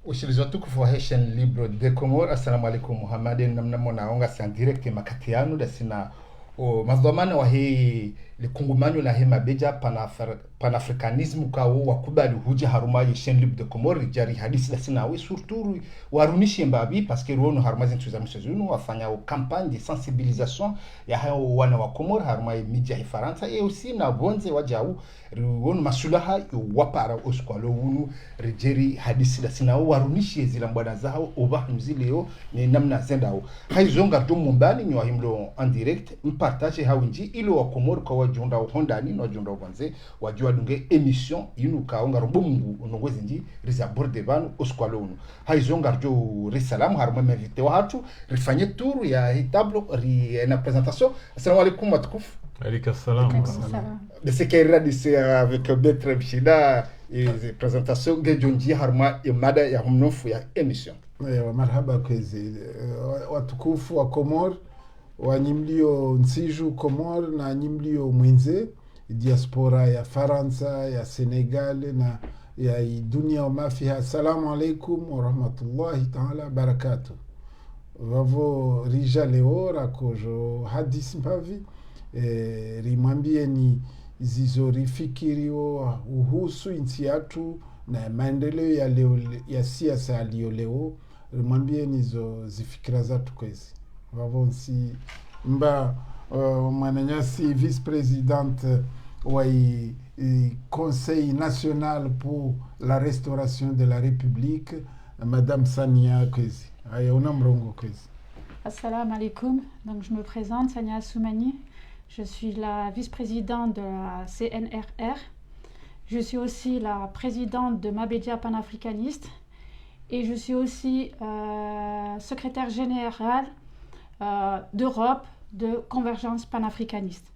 Ushirizo tukufu wa Haitian Libre de Comore. Assalamu alaikum Muhammadin namna mnaonga si en direct makatiano da sina mazdomana wa hii likungumanyo la hema beja panafricanisme ka wa kubali huja haruma Haitian Libre de Comore jari hadisi da sina we surtout warunishi mbabi parce que ruono haruma zintu za msezunu wafanya campagne de sensibilisation ya hao wana wa Comore haruma media hifaransa et aussi na bonze wajau ruono masulaha wapara oskwalo wunu rijeri hadisi da sina warunishi zila mbwana zao oba mzileo ni namna zendao haizonga to mumbani ni wahimlo en direct mpartage hawinji ilo wa Comore kwa wajunda hondani no wajunda wanze wajua dunge emission inu kaonga robomungu unongwezi nji riza borde banu oskwalo wunu haizonga jo risalamu haruma mevite wa hatu rifanye tour ya hii tablo na presentation. Assalamu alaikum watukufu. Alaikum salam. De ce qui est dit avec Betre Bishida et présentation Gejonji harma imada ya humnofu ya emission. Marhaba kwezi watukufu wa Comore wanyimlio nsiju Comore na nyimlio mwinze diaspora ya Faransa ya Senegal na ya dunia wa mafiha. Assalamu alaikum wa rahmatullahi ta'ala barakatuh. Vavo rija leo rakojo hadisi mpavi rimwambie ni zizorifikirio uhusu nchi yetu na maendeleo ya leo ya siasa ya leo rimwambie nizo zifikira zatu kwezi vavo nsi mba mwananyasi vice-présidente wa Conseil national pour la restauration de la République Madame Sania kwezi aya una mrongo kwezi. Assalamu alaikum, donc je me présente Sania Soumani. Je suis la vice-présidente de la CNRR. Je suis aussi la présidente de Mabédia panafricaniste. Et je suis aussi secrétaire générale d'Europe de Convergence panafricaniste.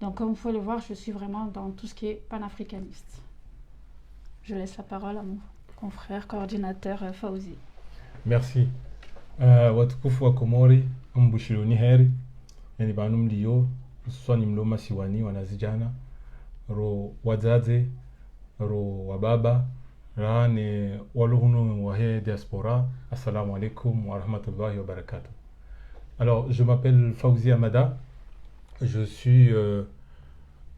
Donc comme vous pouvez le voir, je suis vraiment dans tout ce qui est panafricaniste. Je laisse la parole à mon confrère coordinateur Fauzi. Merci. Watukufu wa Komori mbushironi heri yani banu mlio swani mloma siwani wanazijana ro wazaze ro wababa rane waluhunu wahe diaspora. Assalamu alaikum wa rahmatullahi wa barakatuh. Alors je m'appelle Fauzi Amada, je suis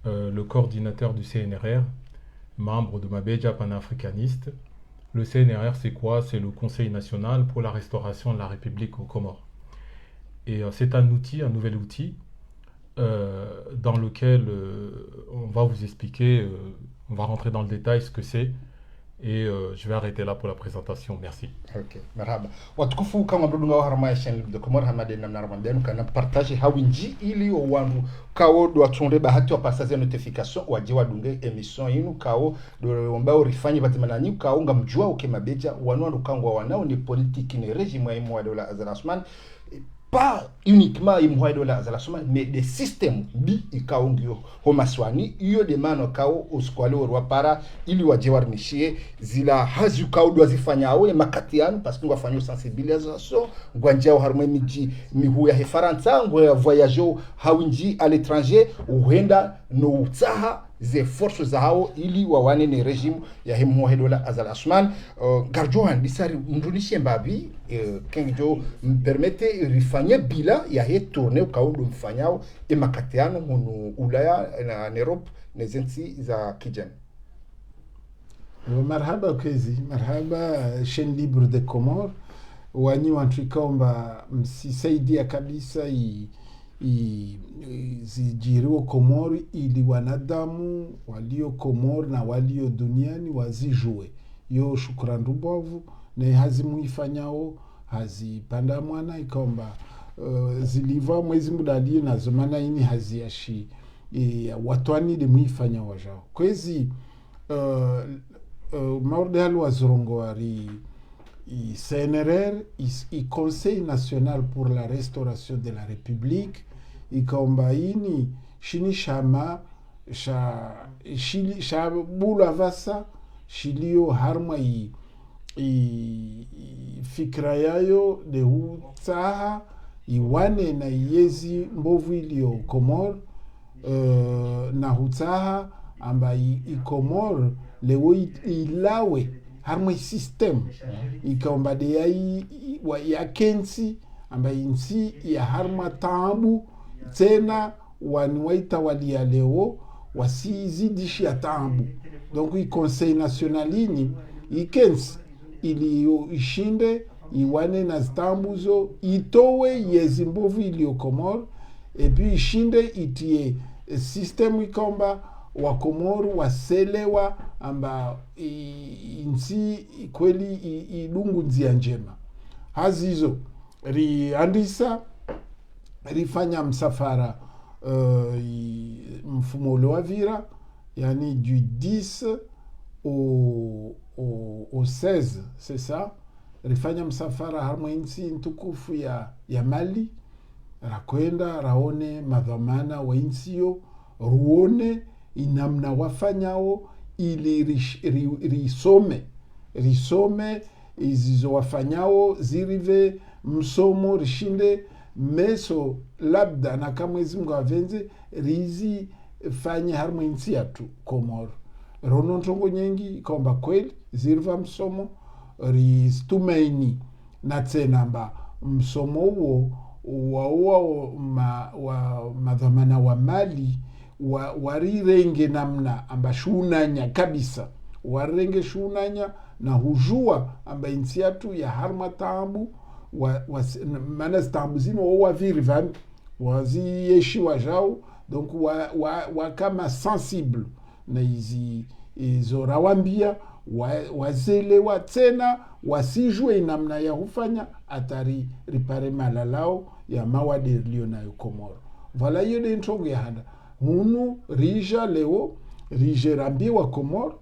le coordinateur du CNRR, membre de Mabédia panafricaniste. Le CNRR, c'est quoi? C'est le Conseil national pour la restauration de la République aux Comores. Et c'est un outil, un nouvel outil, dans lequel on va vous expliquer, on va rentrer dans le détail ce que c'est. Et je vais arrêter là pour la présentation. Merci. Ok, marhaba. Watukufu kama brudunga wa harama Haitian Libre de Comore hamade namna ramandenu kana partage hawinji ili wandu kao do atunde bahati wa passager notification waje wadunge emission yinu kao do ambao rifanyi batimana nyi kao ngamjua ukemabeja wanwandu kangwa wanao ni politique ni régime ya mwa dola Azarasman pas uniquement imhoido la Azarasman mais des systèmes bi ikaongio homaswani iyo de mano kao uskwalo rwa para ili waje warnishie zila hazu kao do azifanyao ya makatiano parce que wafanya sensibilisation ngwanjao harumwe miji mihuya he Faransa ngwa voyageur hawinji à l'étranger uenda no utsaha ze forces zao ili wawane ni regime ya hemo hedola Azarasman garjohan bisari mrudishie mbabi kenjo permete rifanye bila ya he tourner ukao do mfanyao e makatiano munu Ulaya na Europe na zensi za kijani. Marhaba kwezi, marhaba Chaîne Libre de Comore wani wantuikomba msisaidia kabisa zijiriwa Komori ili wanadamu walio Komori na walio duniani wazijue yo shukrani rubovu na hazimuifanyao hazipanda mwana ikomba ziliva mwezi mudali na zomana ini haziashi watwani de muifanya wajao kwezi maordal wazorongo wari CNRR i Conseil national pour la restauration de la République ikomba ini shini shama sha bula vasa shilio harma fikra yayo de hutaha iwane na yezi mbovu ilio Comore na hutaha amba i Comore lewo ilawe harma system ikaomba de ya kensi ambaye insi ya harma taabu tena waniwaita walia leo wasizidishi ya taabu. Donc i conseil nationalini ikensi ili ishinde iwane na zitambuzo itowe yezimbovu iliyo Komoro epi ishinde itie system ikomba wa Komoro waselewa amba insi kweli idungu nzia njema. Hazizo riandisa rifanya msafara mfumo ule wa vira, yani du 10 au 16, c'est ça. Rifanya msafara harma insi ntukufu ya Mali, rakwenda raone madhamana wa insio, ruone inamna wafanyao ili risome izizo wafanyao zirive msomo rishinde meso labda na kamwezi Mungu avenze rizi fanye harma insi yatu Komoro. Rono ntongo nyengi kwamba kweli ziriva msomo ristumaini na tsenamba msomo huo wa madhamana wa Mali warirenge namna amba shunanya kabisa, warirenge shunanya na hujua amba insi yatu ya harma tambu mana stambu zino waviri vani waziyeshi wajao. Donc wakama sensible na izo rawambia wazelewa tena wasijue namna ya hufanya atari ripare malalao ya mawade liyo na Komoro. Vala hiyo de ntongo ya handa hunu rija leo rije rambi wa Komoro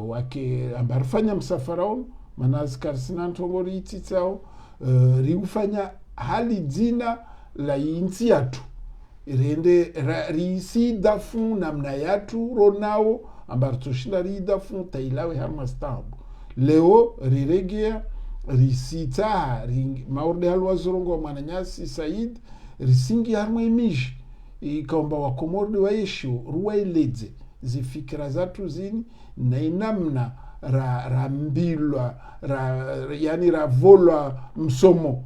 wake ambarfanya msafara honu manazikarsina ntongo riititao riufanya hali dzina la insi yatu irende risi dafu namna yatu ronao ambar tushinda ridafu tailawe harma stambu leo riregea risita maurde halwa zorongo mananyasi Said risingi harma imiji ikaomba wa Komoro waishu ruwaileze zifikira zatu zini na inamna rambilwa yani ravolwa msomo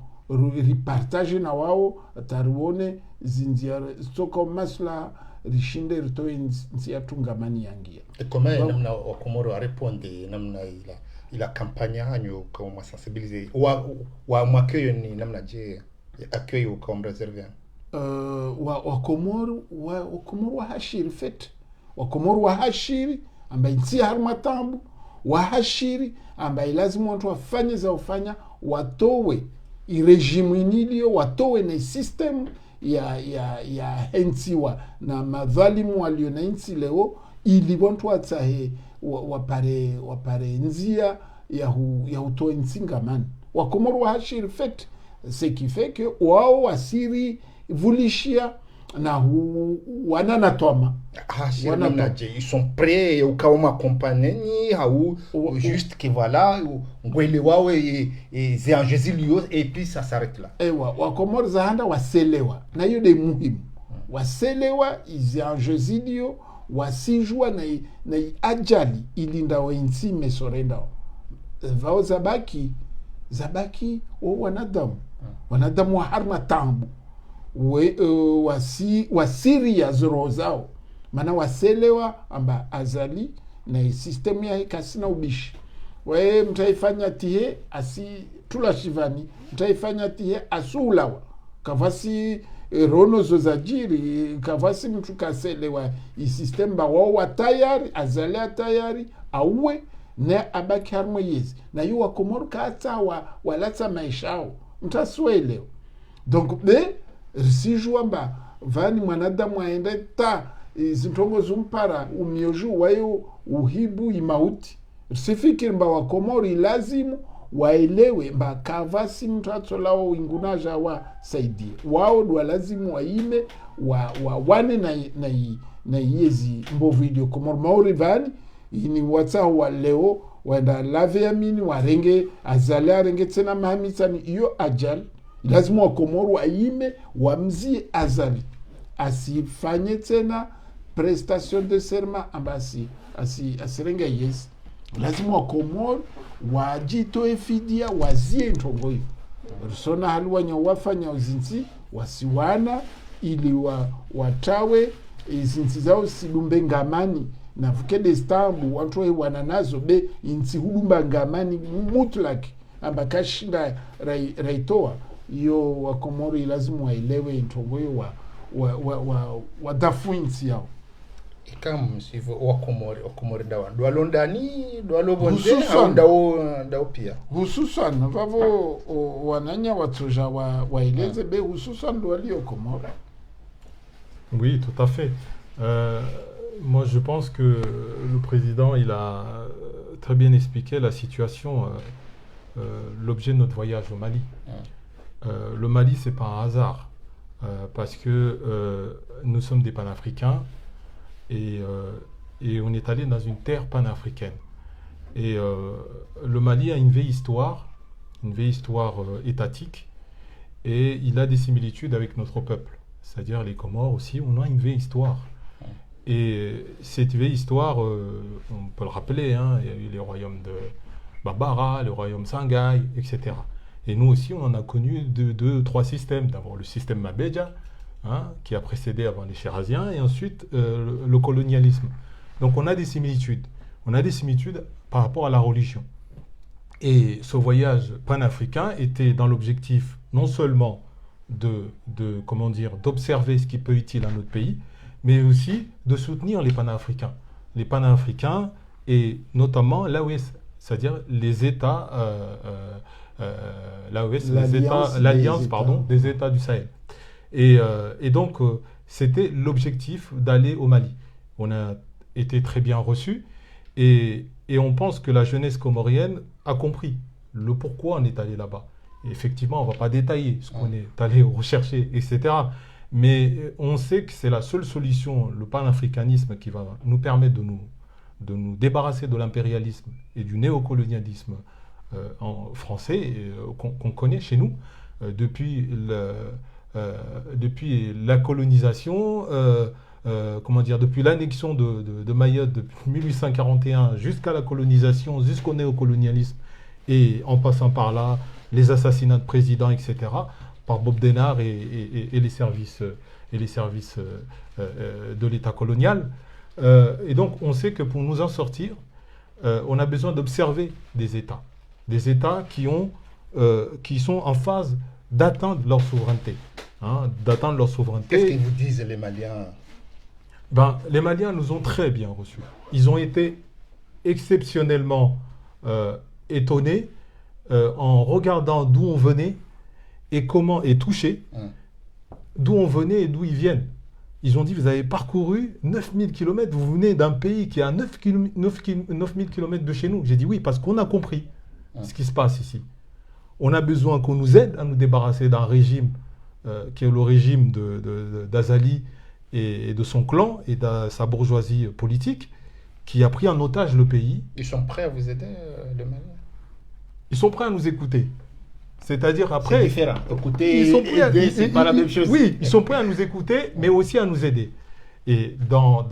ripartage na wao taruone zinzia soko masla rishinde ritoe nsi yatungamani yangia. Comment namna wa Komoro répondre namna ila kampanya hanyo kama sensibiliser wa mwakeyo ni namna je accueil comme réservé wa Komoro wa hashiri fet wa Komoro wa hashiri ambaye nsi harma tambu wa hashiri ambaye lazima watu wafanye za ufanya watowe irejimu inilio watowe na system ya hensiwa na madhalimu walio na insi leo ili watu watahe wapare nzia ya utoe nsingamani. Wa Komoro wa hashiri fet ce qui fait que wao wasiri vulishia na wana toma ils sont prêts au cas m'accompagner ou juste que voilà ngwele wawe et zianjezilio et puis ça s'arrête là. Ewa wa Komoro zahanda waselewa na hiyo de muhimu waselewa izianjezilio wasijua na ajali ilinda wa insi mesorenda vao zabaki wanadamu wa harma tambu wasiri ya zoro zao mana waselewa amba azali na system ya kasina ubishi mtaifanya tihe asi tula shivani mtaifanya tihe asulawa kavasi rono zozajiri kavasi mtu kaselewa system ba wao tayari azali tayari auwe na abaki harmo yezi na yuwa Komoro kata walata maishao mtasuelewa. Donc risijua mba vani mwanadamu aende ta zintongo zumpara umioju wayo uhibu imauti. Sifikiri mba wa Komoro ilazimu waelewe mba kavasi mtato lao wingunaja wa saidi wao dwa lazimu waime wane na yezi mbovu idio Komoro maori vani ini wata wa leo wanda lave ya mini warenge azale arenge tena mahamitani iyo ajali lazima wa Komoro waime wamzi azali asifanye tena prestation de serment ambasi asirenge yes lazima wakomoro wajitoe fidia wazie ntongoyo rusona haluwanya wafanya uzinzi wasiwana ili watawe izinzi zao silumbe ngamani na vukede stambu watu wana nazo be inzi hudumba ngamani mutlak ambakashinda raitoa iyo wakomoro lazima waelewe ntongoyo wadafu inzi yao ikam sivyo wakomori dawa dwalondani dwalobonde au dao pia hususan vavo wananya watoja waeleze be hususan dwalio komoro. Oui, tout à fait. Moi, je pense que le président, il a très bien expliqué la situation, l'objet de notre voyage au Mali. Le Mali, c'est pas un hasard, parce que nous sommes des panafricains et on est allé dans une terre panafricaine. Et le Mali a une vieille histoire étatique, et il a des similitudes avec notre peuple. C'est-à-dire les Comores aussi, on a une vieille histoire. Et cette vieille histoire, on peut le rappeler, hein, il y a eu les royaumes de Barbara, le royaume Sangaï, etc. Et nous aussi, on en a connu trois systèmes. D'abord le système Mabedja, hein, qui a précédé avant les Chiraziens, et ensuite le colonialisme. Donc on a des similitudes. On a des similitudes par rapport à la religion. Et ce voyage panafricain était dans l'objectif non seulement d'observer ce qui peut être utile à notre pays, mais aussi de soutenir les panafricains. Les panafricains et notamment l'AOS, c'est-à-dire les États, l'Alliance des États du Sahel. Et donc, c'était l'objectif d'aller au Mali. On a été très bien reçus et on pense que la jeunesse comorienne a compris le pourquoi on est allé là-bas. Et effectivement, on ne va pas détailler ce qu'on est allé rechercher, etc. Mais on sait que c'est la seule solution, le panafricanisme, qui va nous permettre de nous débarrasser de l'impérialisme et du néocolonialisme français qu'on connaît chez nous depuis la colonisation, depuis l'annexion de Mayotte depuis 1841 jusqu'à la colonisation, jusqu'au néocolonialisme, et en passant par là, les assassinats de présidents, etc., par Bob Denard et les services, de l'État colonial. Et donc, on sait que pour nous en sortir, on a besoin d'observer des États qui sont en phase d'atteindre leur souveraineté. Qu'est-ce qu'ils vous disent, les Maliens? Les Maliens nous ont très bien reçus. Ils ont été exceptionnellement étonnés en regardant d'où on venait et touchés d'où on venait et d'où ils viennent. Ils ont dit, vous avez parcouru 9000 km, vous venez d'un pays qui est à 9000 km de chez nous. J'ai dit oui, parce qu'on a compris ce qui se passe ici. On a besoin qu'on nous aide à nous débarrasser d'un régime qui est le régime d'Azali et de son clan et de sa bourgeoisie politique qui a pris en otage le pays. Ils sont prêts à vous aider, les Maliens? Ils sont prêts à nous écouter. C'est-à-dire après... C'est différent. Écouter, aider, c'est pas la même chose. Oui, ils sont prêts à nous écouter, mais aussi à nous aider. Et dans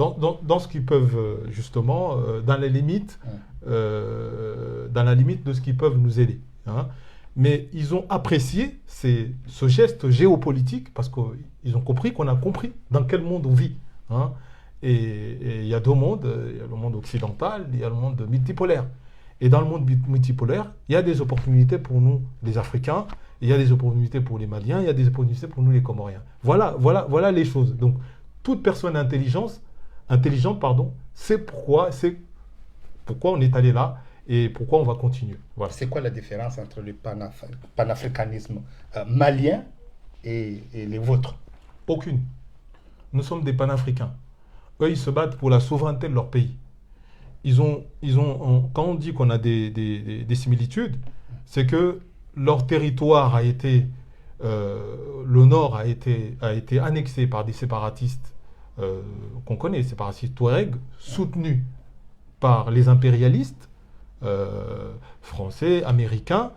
ce qu'ils peuvent, justement, dans la limite de ce qu'ils peuvent nous aider. Hein. Mais ils ont apprécié ce geste géopolitique parce qu'ils ont compris qu'on a compris dans quel monde on vit. Hein. Et il y a deux mondes, il y a le monde occidental, il y a le monde multipolaire. Et dans le monde multipolaire, il y a des opportunités pour nous, les Africains, il y a des opportunités pour les Maliens, il y a des opportunités pour nous, les Comoriens. Voilà les choses. Donc, toute personne intelligente, sait pourquoi on est allé là et pourquoi on va continuer. Voilà. C'est quoi la différence entre le panafricanisme malien et les vôtres? Aucune. Nous sommes des panafricains. Eux, ils se battent pour la souveraineté de leur pays. Quand on dit qu'on a des similitudes, c'est que leur territoire a été, le nord a été annexé par des séparatistes qu'on connaît, séparatistes Touareg, soutenus par les impérialistes français, américains,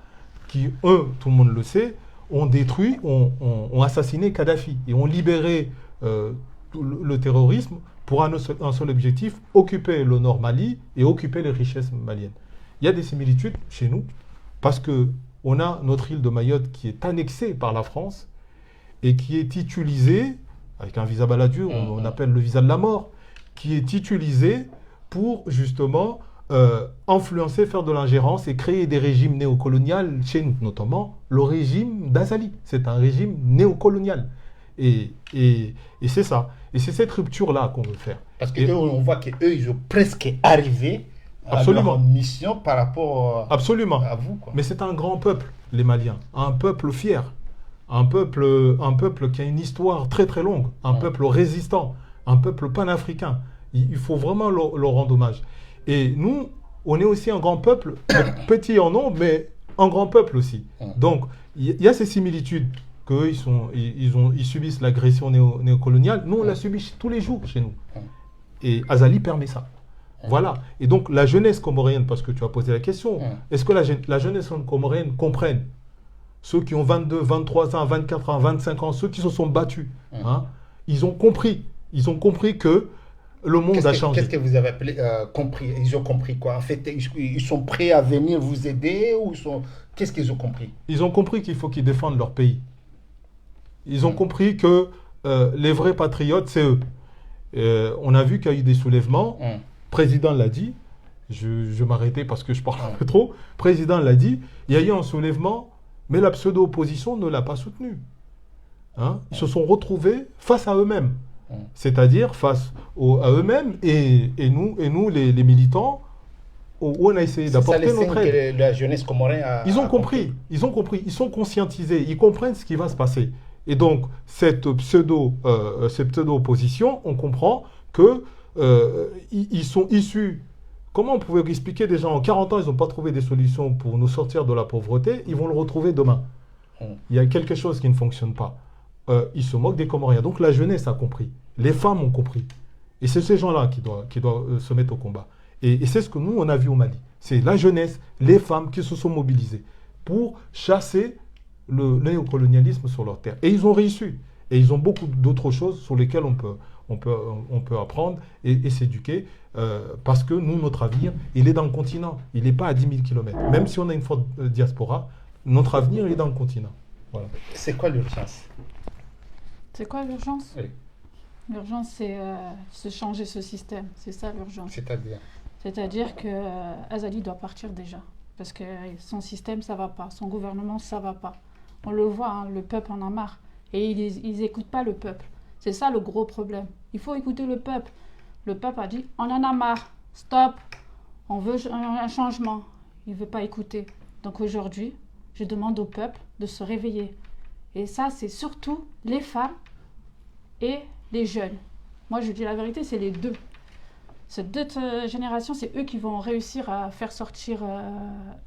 qui, eux, tout le monde le sait, ont détruit, ont assassiné Kadhafi et ont libéré le terrorisme pour un seul objectif, occuper le Nord Mali et occuper les richesses maliennes. Il y a des similitudes chez nous, parce qu'on a notre île de Mayotte qui est annexée par la France et qui est titulisée, avec un visa Balladur, on appelle le visa de la mort, qui est titulisé pour justement influencer, faire de l'ingérence et créer des régimes néocoloniaux chez nous, notamment le régime d'Azali. C'est un régime néocolonial. Et c'est ça. Et c'est cette rupture-là qu'on veut faire. Parce qu'on voit qu'eux, ils ont presque arrivé à leur mission par rapport à vous. Quoi. Mais c'est un grand peuple, les Maliens. Un peuple fier. Un peuple qui a une histoire très très longue. Un peuple résistant. Un peuple panafricain. Il faut vraiment leur rendre hommage. Et nous, on est aussi un grand peuple, petit en nombre, mais un grand peuple aussi. Donc, il y a ces similitudes qu'eux, ils subissent l'agression néocoloniale. Nous, on la subit tous les jours chez nous. Et Azali permet ça. Voilà. Et donc, la jeunesse comorienne, parce que tu as posé la question, est-ce que la jeunesse comorienne comprenne ceux qui ont 22, 23 ans, 24 ans, 25 ans, ceux qui se sont battus, ils ont compris. Ils ont compris que le monde a changé. Qu'est-ce que vous avez appelé compris? Ils ont compris quoi? En fait, ils sont prêts à venir vous aider ou qu'est-ce qu'ils ont compris? Ils ont compris qu'il faut qu'ils défendent leur pays. Ils ont compris que les vrais patriotes, c'est eux. On a vu qu'il y a eu des soulèvements. Le président l'a dit. Je m'arrêtais parce que je parle un peu trop. Le président l'a dit. Il y a eu un soulèvement, mais la pseudo-opposition ne l'a pas soutenu. Ils se sont retrouvés face à eux-mêmes. C'est-à-dire face à eux-mêmes et nous les militants, où on a essayé d'apporter notre aide. La jeunesse comorienne ils ont compris, ils sont conscientisés, ils comprennent ce qui va se passer. Et donc, cette pseudo-opposition, on comprend qu'ils sont issus. Comment on pouvait expliquer déjà en 40 ans, ils n'ont pas trouvé des solutions pour nous sortir de la pauvreté, ils vont le retrouver demain. Il y a quelque chose qui ne fonctionne pas. Ils se moquent des Comoriens. Donc la jeunesse a compris. Les femmes ont compris. Et c'est ces gens-là qui doivent se mettre au combat. Et c'est ce que nous, on a vu au Mali. C'est la jeunesse, les femmes qui se sont mobilisées pour chasser le néocolonialisme sur leur terre. Et ils ont réussi. Et ils ont beaucoup d'autres choses sur lesquelles on peut apprendre et s'éduquer. Parce que nous, notre avenir, il est dans le continent. Il n'est pas à 10 000 km. Même si on a une forte diaspora, notre avenir est dans le continent. Voilà. C'est quoi l'urgence? C'est quoi l'urgence? Oui. L'urgence, c'est changer ce système. C'est ça l'urgence. C'est-à-dire que Azali doit partir déjà. Parce que son système, ça ne va pas. Son gouvernement, ça ne va pas. On le voit, le peuple en a marre. Et ils n'écoutent pas le peuple. C'est ça le gros problème. Il faut écouter le peuple. Le peuple a dit, on en a marre. Stop. On veut un changement. Il ne veut pas écouter. Donc aujourd'hui, je demande au peuple de se réveiller. Et ça, c'est surtout les femmes et les jeunes. Moi, je dis la vérité, c'est les deux. Ces deux générations, c'est eux qui vont réussir à faire sortir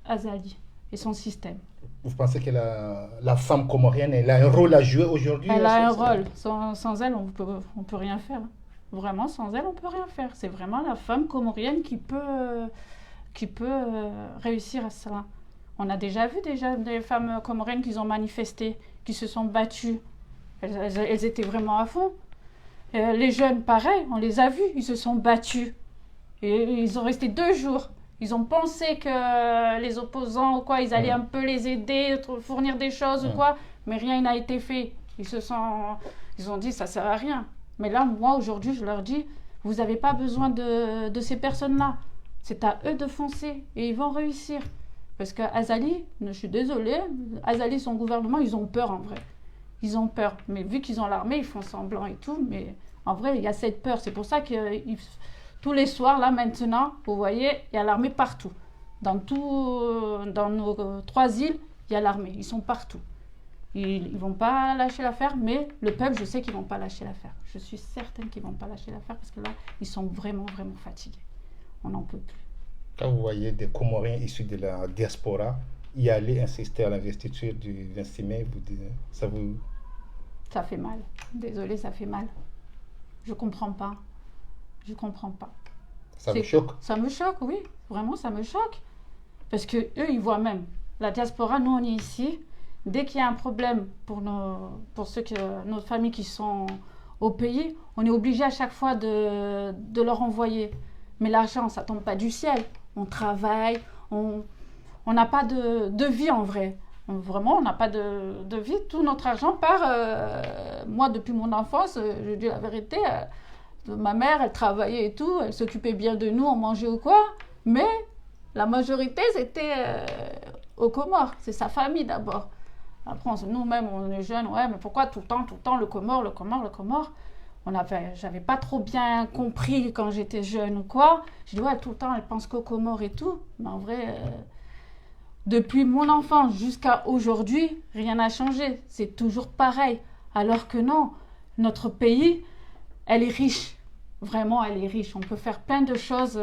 Azali et son système. Vous pensez que la femme comorienne, elle a un rôle à jouer aujourd'hui? Elle a un rôle. Sans elle, on peut rien faire. Vraiment, sans elle, on ne peut rien faire. C'est vraiment la femme comorienne qui peut réussir à cela. On a déjà vu des femmes comoriennes qui ont manifesté, qui se sont battues. Elles étaient vraiment à fond. Les jeunes, pareil, on les a vus, ils se sont battus. Et ils ont resté 2 jours. Ils ont pensé que les opposants ou quoi, ils allaient un peu les aider, fournir des choses ou quoi, mais rien n'a été fait. Ils ont dit ça sert à rien. Mais là, moi aujourd'hui, je leur dis, vous n'avez pas besoin de ces personnes-là. C'est à eux de foncer et ils vont réussir. Parce qu'Azali, je suis désolée, Azali, son gouvernement, ils ont peur en vrai. Ils ont peur. Mais vu qu'ils ont l'armée, ils font semblant et tout. Mais en vrai, il y a cette peur. C'est pour ça que tous les soirs, là, maintenant, vous voyez, il y a l'armée partout. Dans nos 3 îles, il y a l'armée. Ils sont partout. Ils ne vont pas lâcher l'affaire, mais le peuple, je sais qu'ils ne vont pas lâcher l'affaire. Je suis certaine qu'ils ne vont pas lâcher l'affaire parce que là, ils sont vraiment, vraiment fatigués. On n'en peut plus. Quand vous voyez des Comoriens issus de la diaspora y aller insister à l'investiture du 26 mai, vous dites, ça vous... Ça fait mal. Désolée, ça fait mal. Je comprends pas. Je comprends pas. Ça vous choque? Ça me choque, oui. Vraiment, ça me choque. Parce que eux, ils voient même. La diaspora, nous, on est ici. Dès qu'il y a un problème pour nos familles qui sont au pays, on est obligé à chaque fois de leur envoyer. Mais l'argent, ça tombe pas du ciel. On travaille, on n'a pas de vie en vrai. Vraiment, on n'a pas de vie. Tout notre argent part. Moi, depuis mon enfance, je dis la vérité, ma mère, elle travaillait et tout, elle s'occupait bien de nous, on mangeait ou quoi. Mais la majorité, c'était aux Comores. C'est sa famille d'abord. Après, nous-mêmes, on est jeunes. Ouais, mais pourquoi tout le temps, le Comore. J'avais pas trop bien compris quand j'étais jeune ou quoi. J'ai dit, ouais, tout le temps, elle pense qu'aux Comores et tout. Mais en vrai, depuis mon enfance jusqu'à aujourd'hui, rien n'a changé. C'est toujours pareil. Alors que non, notre pays, elle est riche. Vraiment, elle est riche. On peut faire plein de choses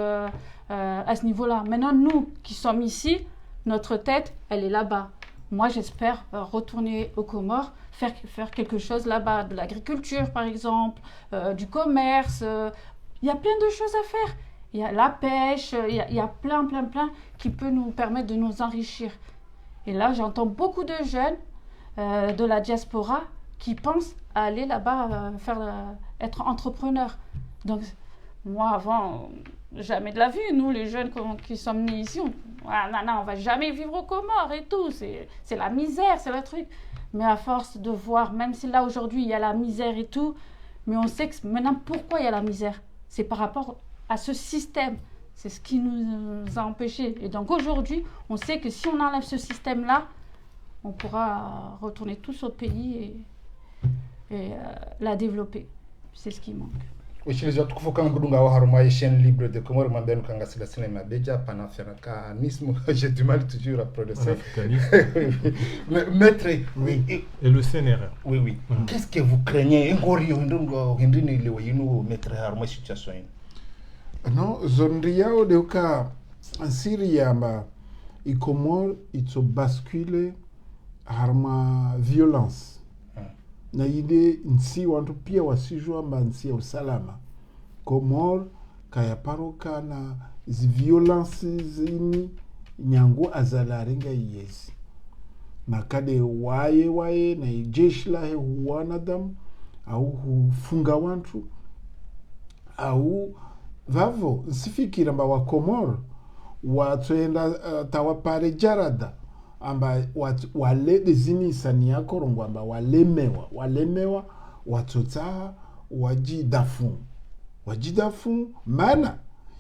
à ce niveau-là. Maintenant, nous qui sommes ici, notre tête, elle est là-bas. Moi, j'espère retourner aux Comores, faire quelque chose là-bas, de l'agriculture par exemple, du commerce. Il y a plein de choses à faire. Il y a la pêche, il y a plein qui peut nous permettre de nous enrichir. Et là, j'entends beaucoup de jeunes de la diaspora qui pensent à aller là-bas être entrepreneurs. Donc, moi, avant, jamais de la vie. Nous, les jeunes qui sommes nés ici, on va jamais vivre aux Comores et tout. C'est la misère, c'est le truc. Mais à force de voir, même si là, aujourd'hui, il y a la misère et tout, mais on sait que maintenant, pourquoi il y a la misère? C'est par rapport à ce système. C'est ce qui nous a empêchés. Et donc, aujourd'hui, on sait que si on enlève ce système-là, on pourra retourner tous au pays et la développer. C'est ce qui manque. Uchilizo tukufu kama gudunga wa haruma chaîne libre de Comores mambenu kanga sila cinéma beja panafricanisme. J'ai du mal toujours à prononcer. Maître, oui. Et le CNRR. Oui. Mm-hmm. Qu'est-ce que vous craignez? Ngori ndungo hindini le wayinu maître haruma situation. Non, zonria odeuka ansiri yamba i Comores itso bascule harma violence. Na ile nsi wantu pia wasijua mba nsi ya usalama. Comores kaya paroka na zi violence zini nyangu azalaringa yezi. Na kade waye na jeshi la he wanadamu au hufunga wantu au vavo nsifikira mba wa Comores watuenda tawapare jarada amba wale dezini isani yako rongo amba walemewa watota wajidafu mana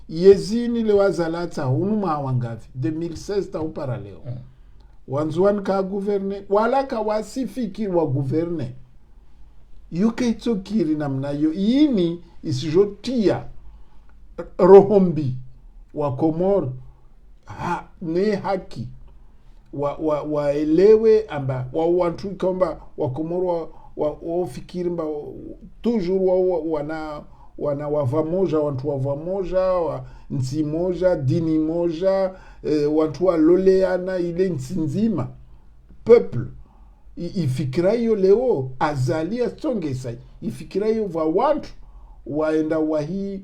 yezini le wazalata unuma wangavi 2016 ta upara leo wanzuan ka gouverne wala ka wasifiki wa gouverne yuke itokiri namna yo yini isijotia rohombi wa Comores ne haki waelewe amba watu kwamba wa Comores wafikiri mba toujours wana wavamoja watu wavamoja nsi moja dini moja watu waloleana ile nsi nzima peuple ifikira hiyo leo azali asongesa ifikira hiyo va watu waenda wahi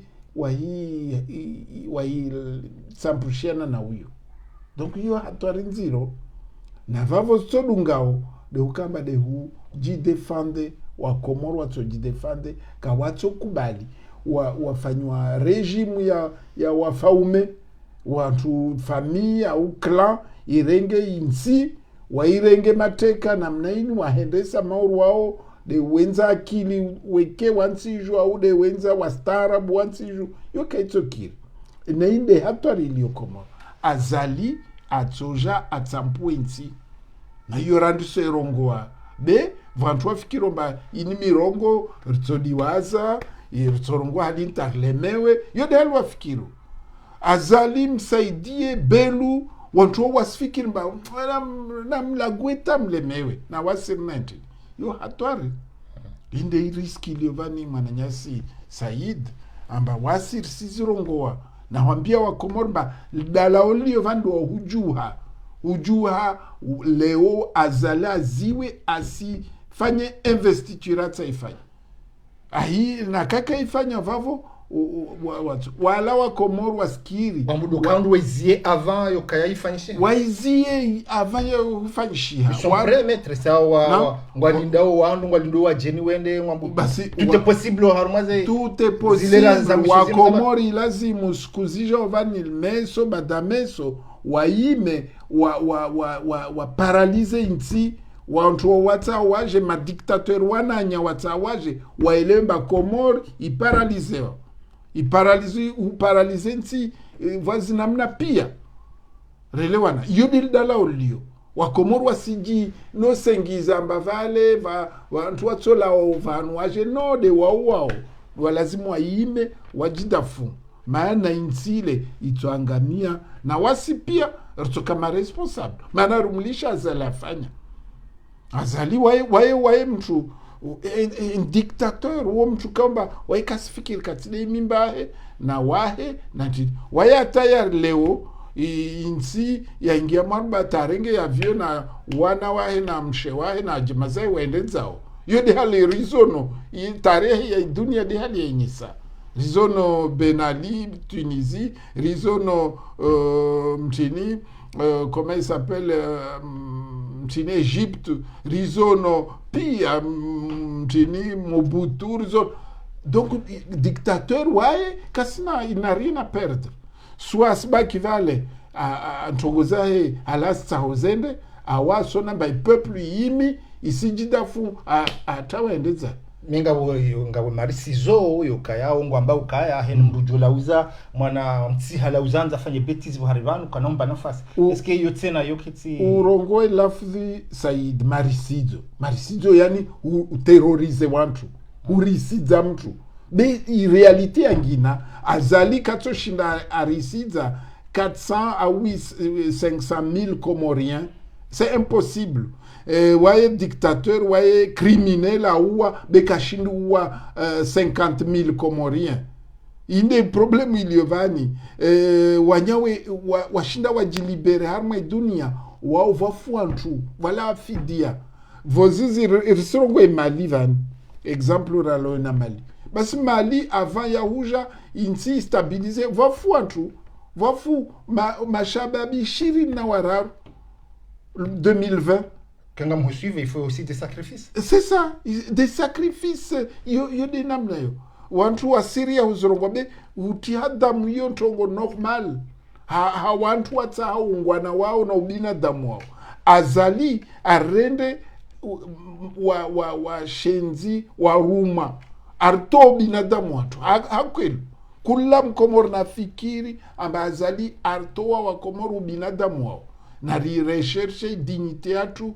sampushiana na huyo. Donc hiyo hatari nziro na vavo sodungao de ukamba de hu jidefende wa Comores watu jidefende ka watu kubali wafanywa regime ya wafaume watu familia au clan irenge insi wairenge mateka namna ini wahendesa mauru wao de wenza akili weke wansiju au de wenza wastarabu wansiju yoka itokiri na inde hatari iliyo Comores azali atsoja atsampuensi na yorandu serongoa be vantu wafikiromba ini mirongo ritsodiwaza ritsorongo hadi ntarlemewe yodel wafikiru azali msaidie belu wantu wasfikiromba na mlagweta mlemewe na wasirnente yo hatwari inde riski liovani mananyasi Said amba wasir sizirongoa na wambia wa Comores mba dalaolio vandu wa hujuha leo azala ziwe asifanye investitura taifanya ahi na kaka ifanya vavo wala wa Komoro wasikiri Bambudu kandu wezie avant yo kaya ifanyishe. waizie avant ya ufanyishiha Ils sont prêts maître ça wa ngwalinda wandu ngwalindo wa jeni wende ngwambu. Basi, Tout est possible harmaze. tout est Zile la za possible wa mwisho zile Komori lazimu sikuzija ovanil meso badameso waime wa paralize inti wantu wata waje madictateur wananya wata waje waelemba Komori iparalize nti vazi namna pia relewana yudil dala ulio wakomoro wasiji no sengiza mbavale vantu watsola vanu waje no de wao walazimu waime wajidafu maana insile ituangamia na wasi pia ritoka ma responsable maana rumlisha azalafanya azali wae mtu dictateur wo mtu kamba wae kasifikiri katile mimbahe na wahe na wae atayari leo insi yaingia maruba tarenge ya vyo na wana wahe na mshe wahe na jimazai waende zao yode hali rizono tarehe ya dunia di hali ya inyisa rizono Ben Ali Tunisie rizono mtini comment il s'appelle mtini Egypte rizono pia mtini Mobutu rizono donc dictateur wae kasina ina rien à perdre soit asba kivale ntogozahe alasta hozende awasona by peuple yimi isijidafu atawaendeza ngabo marisizo yo kaya ngwamba ukaya hen mrujula uza mwana mtsihala uzanza afanye betizi buharivanu kanomba nafasi eske yo tena yo kiti urongo lafzi Said marisizo yani uterrorize wantu urisidza mtu be reality yangina azali katoshinda arisidza 400 à 500 000 Comoriens c'est impossible waye dictateur waye criminel aua bekashindu uwa 50 000 Comoriens inde problemu iliyovani wanyawe washinda wajilibere harma dunia wao vafuantu wala fidia vozizi risirongwe Mali vani exemple ralo na Mali basi Mali avant ya huja insi stabilize vafuantu vafu mashababi shirini na wararu 2020 quand on suivre il faut aussi des sacrifices. C'est ça, des sacrifices yo de namna yo wantu wa Syria uzurongwabe utihadamu yo ntongo normal ha wantu wata haungwana wao na ubinadamu wao azali arende wa shenzi wa Ruma arto binadamu watu hakweli kula mkomoro na fikiri amba azali artoa wa komoro binadamu wao na recherche dignité yatu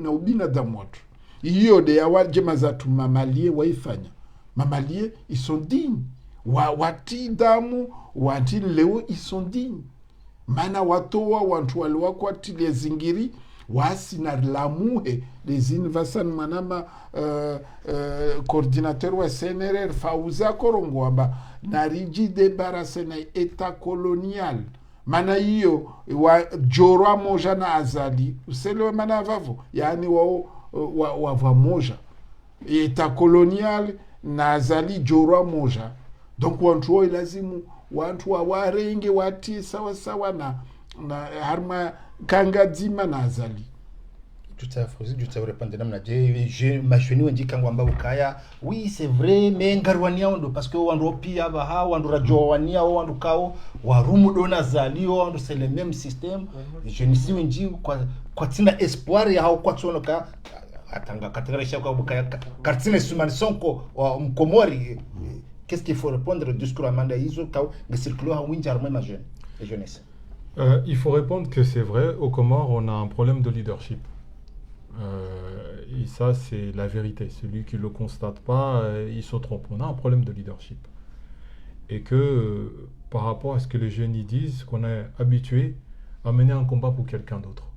na ubinadamu watu hiyo de awaje mazatu mamalie waifanya mamalie ils sont dignes wati damu wati leo ils sont dignes mana watoa wantu waliwako atile zingiri wasi na lamuhe les invasan manama coordinateur wa CNRR Fauza Korongo amba nariji debarase na eta colonial mana hiyo wa jorwa moja na azali uselewe mana vavo yani wa moja eta colonial na azali jorwa moja donc wantu wa lazimu wantu wa warenge wati sawa na harma kanga dzima na azali tout répondre namna je machoni wenji kangwa mbao kaya oui c'est vrai mais ngarwania ndo parce que wandu pia ba ha wandu rajowania wandu kao warumu dona zalio wandu c'est le même système je ne sais wenji kwa tina espoir ya hao kwa tsono ka atanga kategorisha kwa bukaya kartine sumani sonko wa mkomori qu'est-ce qu'il faut répondre au discours amanda hizo kao le circulo ha winja arme ma jeunesse. Il faut répondre que c'est vrai, aux Comores, on a un problème de leadership. Et ça, c'est la vérité. Celui qui ne le constate pas, il se trompe. On a un problème de leadership. Et que, par rapport à ce que les jeunes y disent, qu'on est habitué à mener un combat pour quelqu'un d'autre.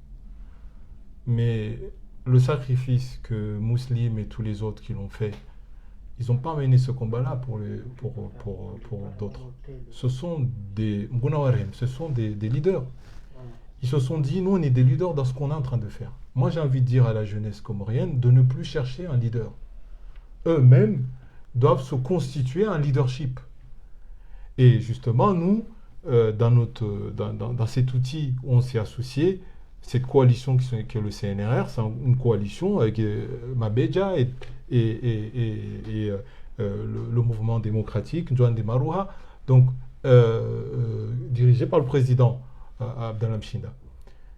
Mais le sacrifice que Mousselim et tous les autres qui l'ont fait, ils n'ont pas mené ce combat-là pour d'autres. Ce sont des leaders. Ils se sont dit, nous, on est des leaders dans ce qu'on est en train de faire. Moi, j'ai envie de dire à la jeunesse comorienne de ne plus chercher un leader. Eux-mêmes, doivent se constituer un leadership. Et justement, nous, dans cet outil où on s'est associé, cette coalition qui est le CNRR, c'est une coalition avec Mabedja et le mouvement démocratique, Joan de Marouha, donc dirigé par le président Abdallah Mchinda.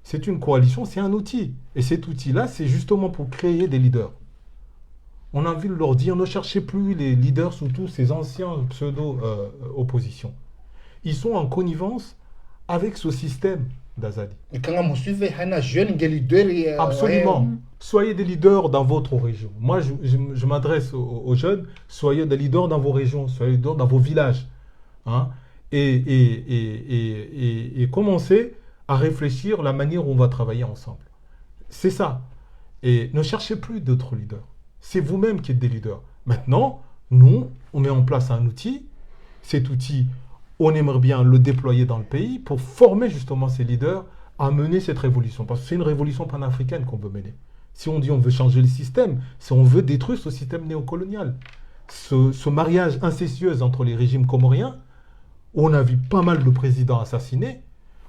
C'est une coalition, c'est un outil. Et cet outil-là, c'est justement pour créer des leaders. On a envie de leur dire, ne cherchez plus les leaders sous tous ces anciens pseudo-oppositions. Ils sont en connivence avec ce système d'Azali. Absolument. Soyez des leaders dans votre région. Moi, je m'adresse aux jeunes, soyez des leaders dans vos régions, soyez des leaders dans vos villages. Hein? Et commencez à réfléchir la manière où on va travailler ensemble. C'est ça. Et ne cherchez plus d'autres leaders. C'est vous-même qui êtes des leaders. Maintenant, nous, on met en place un outil. Cet outil, on aimerait bien le déployer dans le pays pour former justement ces leaders à mener cette révolution. Parce que c'est une révolution panafricaine qu'on veut mener. Si on dit on veut changer le système, si on veut détruire ce système néocolonial, ce mariage incestueux entre les régimes comoriens, où on a vu pas mal de présidents assassinés,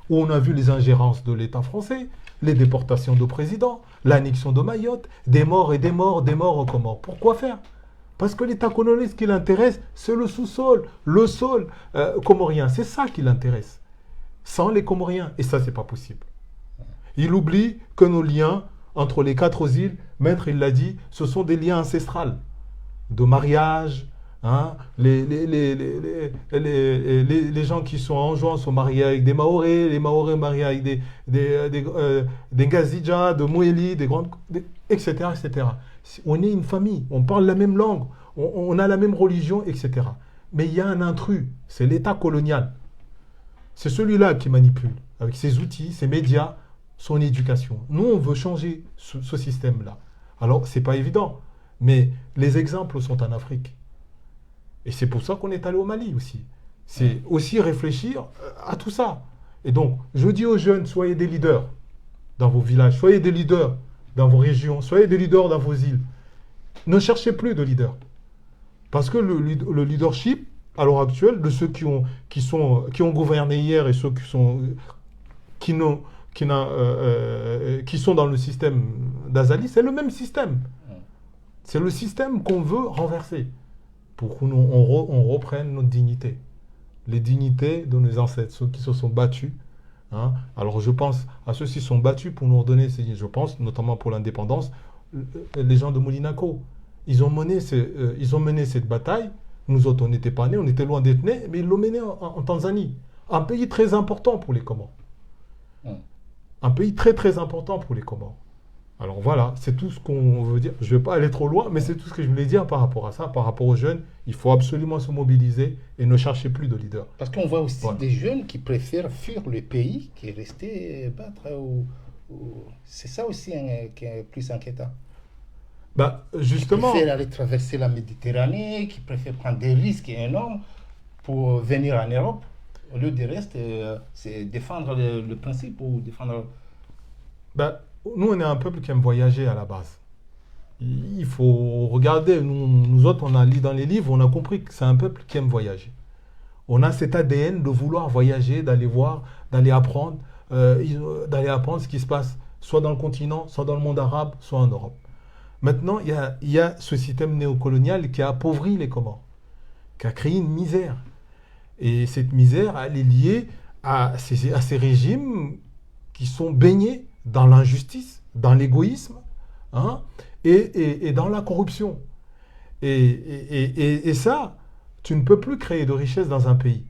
où on a vu les ingérences de l'État français, les déportations de présidents, l'annexion de Mayotte, des morts et des morts, des morts aux Comores. Pourquoi faire? Parce que l'État colonial, ce qui l'intéresse, c'est le sous-sol, le sol comorien. C'est ça qui l'intéresse. Sans les Comoriens. Et ça, c'est pas possible. Il oublie que nos liens entre les 4 îles, Maître, il l'a dit, ce sont des liens ancestrales, de mariage. Hein, les gens qui sont en juin sont mariés avec des Maorés, les Maorés mariés avec des Ngazidja, de Moueli, etc., etc. On est une famille, on parle la même langue, on a la même religion, etc. Mais il y a un intrus, c'est l'État colonial. C'est celui-là qui manipule, avec ses outils, ses médias, son éducation. Nous, on veut changer ce système-là. Alors, c'est pas évident, mais les exemples sont en Afrique. Et c'est pour ça qu'on est allé au Mali aussi. C'est aussi réfléchir à tout ça. Et donc, je dis aux jeunes, soyez des leaders dans vos villages, soyez des leaders dans vos régions, soyez des leaders dans vos îles. Ne cherchez plus de leaders. Parce que le leadership, à l'heure actuelle, de ceux qui ont gouverné hier et ceux qui sont dans le système d'Azali, c'est le même système. C'est le système qu'on veut renverser. Pour que on reprenne notre dignité. Les dignités de nos ancêtres, ceux qui se sont battus. Hein. Alors je pense à ceux qui se sont battus pour nous redonner, je pense notamment pour l'indépendance, les gens de Molinako. Ils ont mené cette bataille. Nous autres, on n'était pas nés, on était loin d'être nés, mais ils l'ont mené en Tanzanie. Un pays très important pour les Comores. Un pays très très important pour les Comores. Alors voilà, c'est tout ce qu'on veut dire. Je ne vais pas aller trop loin, mais c'est tout ce que je voulais dire par rapport à ça, par rapport aux jeunes. Il faut absolument se mobiliser et ne chercher plus de leaders. Parce qu'on voit aussi des jeunes qui préfèrent fuir le pays que rester battre. C'est ça aussi qui est plus inquiétant. Bah, justement. Qui préfèrent aller traverser la Méditerranée, qui préfèrent prendre des risques énormes pour venir en Europe. Au lieu du reste, c'est défendre le principe ou défendre... Bah, nous, on est un peuple qui aime voyager à la base. Il faut regarder, nous autres, on a lu dans les livres, on a compris que c'est un peuple qui aime voyager. On a cet ADN de vouloir voyager, d'aller voir, d'aller apprendre ce qui se passe, soit dans le continent, soit dans le monde arabe, soit en Europe. Maintenant, il y a ce système néocolonial qui a appauvri les Comores, qui a créé une misère. Et cette misère, elle est liée à ces régimes qui sont baignés dans l'injustice, dans l'égoïsme, hein, et dans la corruption. Et ça, tu ne peux plus créer de richesse dans un pays.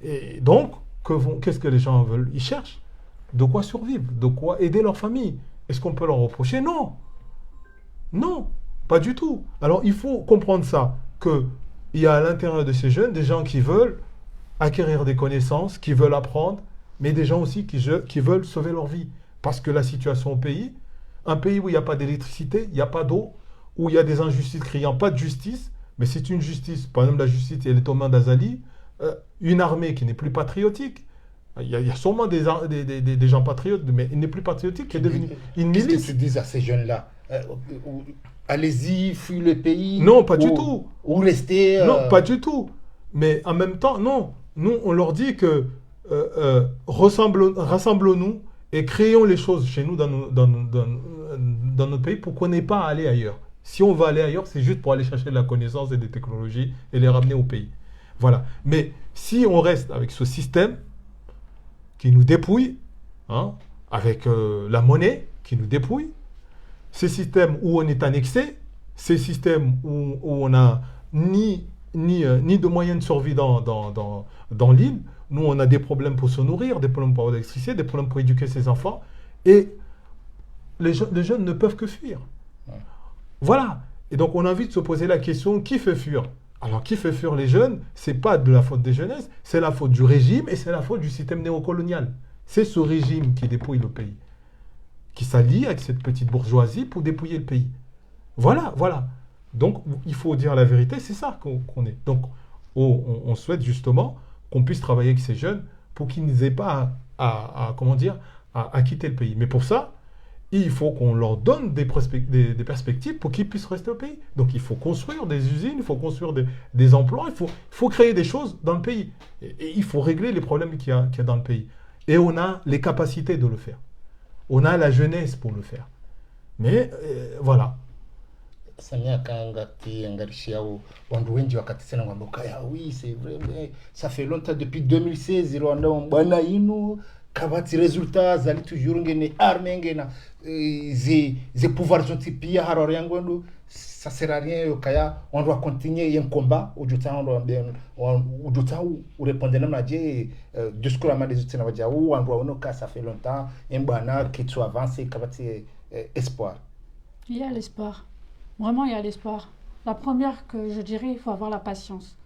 Et donc, qu'est-ce que les gens veulent? Ils cherchent de quoi survivre, de quoi aider leur famille. Est-ce qu'on peut leur reprocher? Non. Non, pas du tout. Alors, il faut comprendre ça, qu'il y a à l'intérieur de ces jeunes des gens qui veulent acquérir des connaissances, qui veulent apprendre, mais des gens aussi qui veulent sauver leur vie. Parce que la situation au pays, un pays où il n'y a pas d'électricité, il n'y a pas d'eau, où il y a des injustices criant pas de justice, mais c'est une justice, par exemple la justice, elle est aux mains d'Azali, une armée qui n'est plus patriotique. Il y a sûrement des gens patriotes, mais il n'est plus patriotique, qui est devenu une milice. Qu'est-ce que tu dis à ces jeunes-là? allez-y, fuis le pays. Non, pas du tout. Ou restez. Non, pas du tout. Mais en même temps, non. Nous, on leur dit que rassemblons-nous et créons les choses chez nous dans notre pays pour qu'on n'ait pas à aller ailleurs. Si on va aller ailleurs, c'est juste pour aller chercher de la connaissance et des technologies et les ramener au pays. Voilà. Mais si on reste avec ce système qui nous dépouille, hein, avec la monnaie qui nous dépouille, ces systèmes où on est annexé, ces systèmes où on n'a ni de moyens de survie dans l'île. Nous, on a des problèmes pour se nourrir, des problèmes pour avoir l'électricité, des problèmes pour éduquer ses enfants. Et les jeunes ne peuvent que fuir. Voilà. Et donc, on a envie de se poser la question, qui fait fuir? Alors, qui fait fuir les jeunes? Ce n'est pas de la faute des jeunesses, c'est la faute du régime et c'est la faute du système néocolonial. C'est ce régime qui dépouille le pays, qui s'allie avec cette petite bourgeoisie pour dépouiller le pays. Voilà, voilà. Donc, il faut dire la vérité, c'est ça qu'on est. Donc, on souhaite justement qu'on puisse travailler avec ces jeunes pour qu'ils n'aient pas à quitter le pays. Mais pour ça, il faut qu'on leur donne des perspectives pour qu'ils puissent rester au pays. Donc, il faut construire des usines, il faut construire des emplois, il faut créer des choses dans le pays. Et il faut régler les problèmes qu'il y a dans le pays. Et on a les capacités de le faire. On a la jeunesse pour le faire. Mais voilà. Samia Kangati Angarishiao, Wanduenji Wakatisena Wambokaya, oui, c'est vrai, mais ça fait longtemps, depuis 2016, Rwanda, Mbana Inu, Kabati résultats, Zali toujours ngene armé ngena, les pouvoirs sont typiques, Haroriangondo, ça sert à rien, Kaya, on doit continuer un combat, au Jotan, au Jotan, ou répondre à Dieu, de ce que la main des outils n'a pas dit, ou en doit ça fait longtemps, Mbana, qui soit avancé, Kabati, espoir. Il y a l'espoir. Vraiment, il y a l'espoir. La première que je dirais, il faut avoir la patience.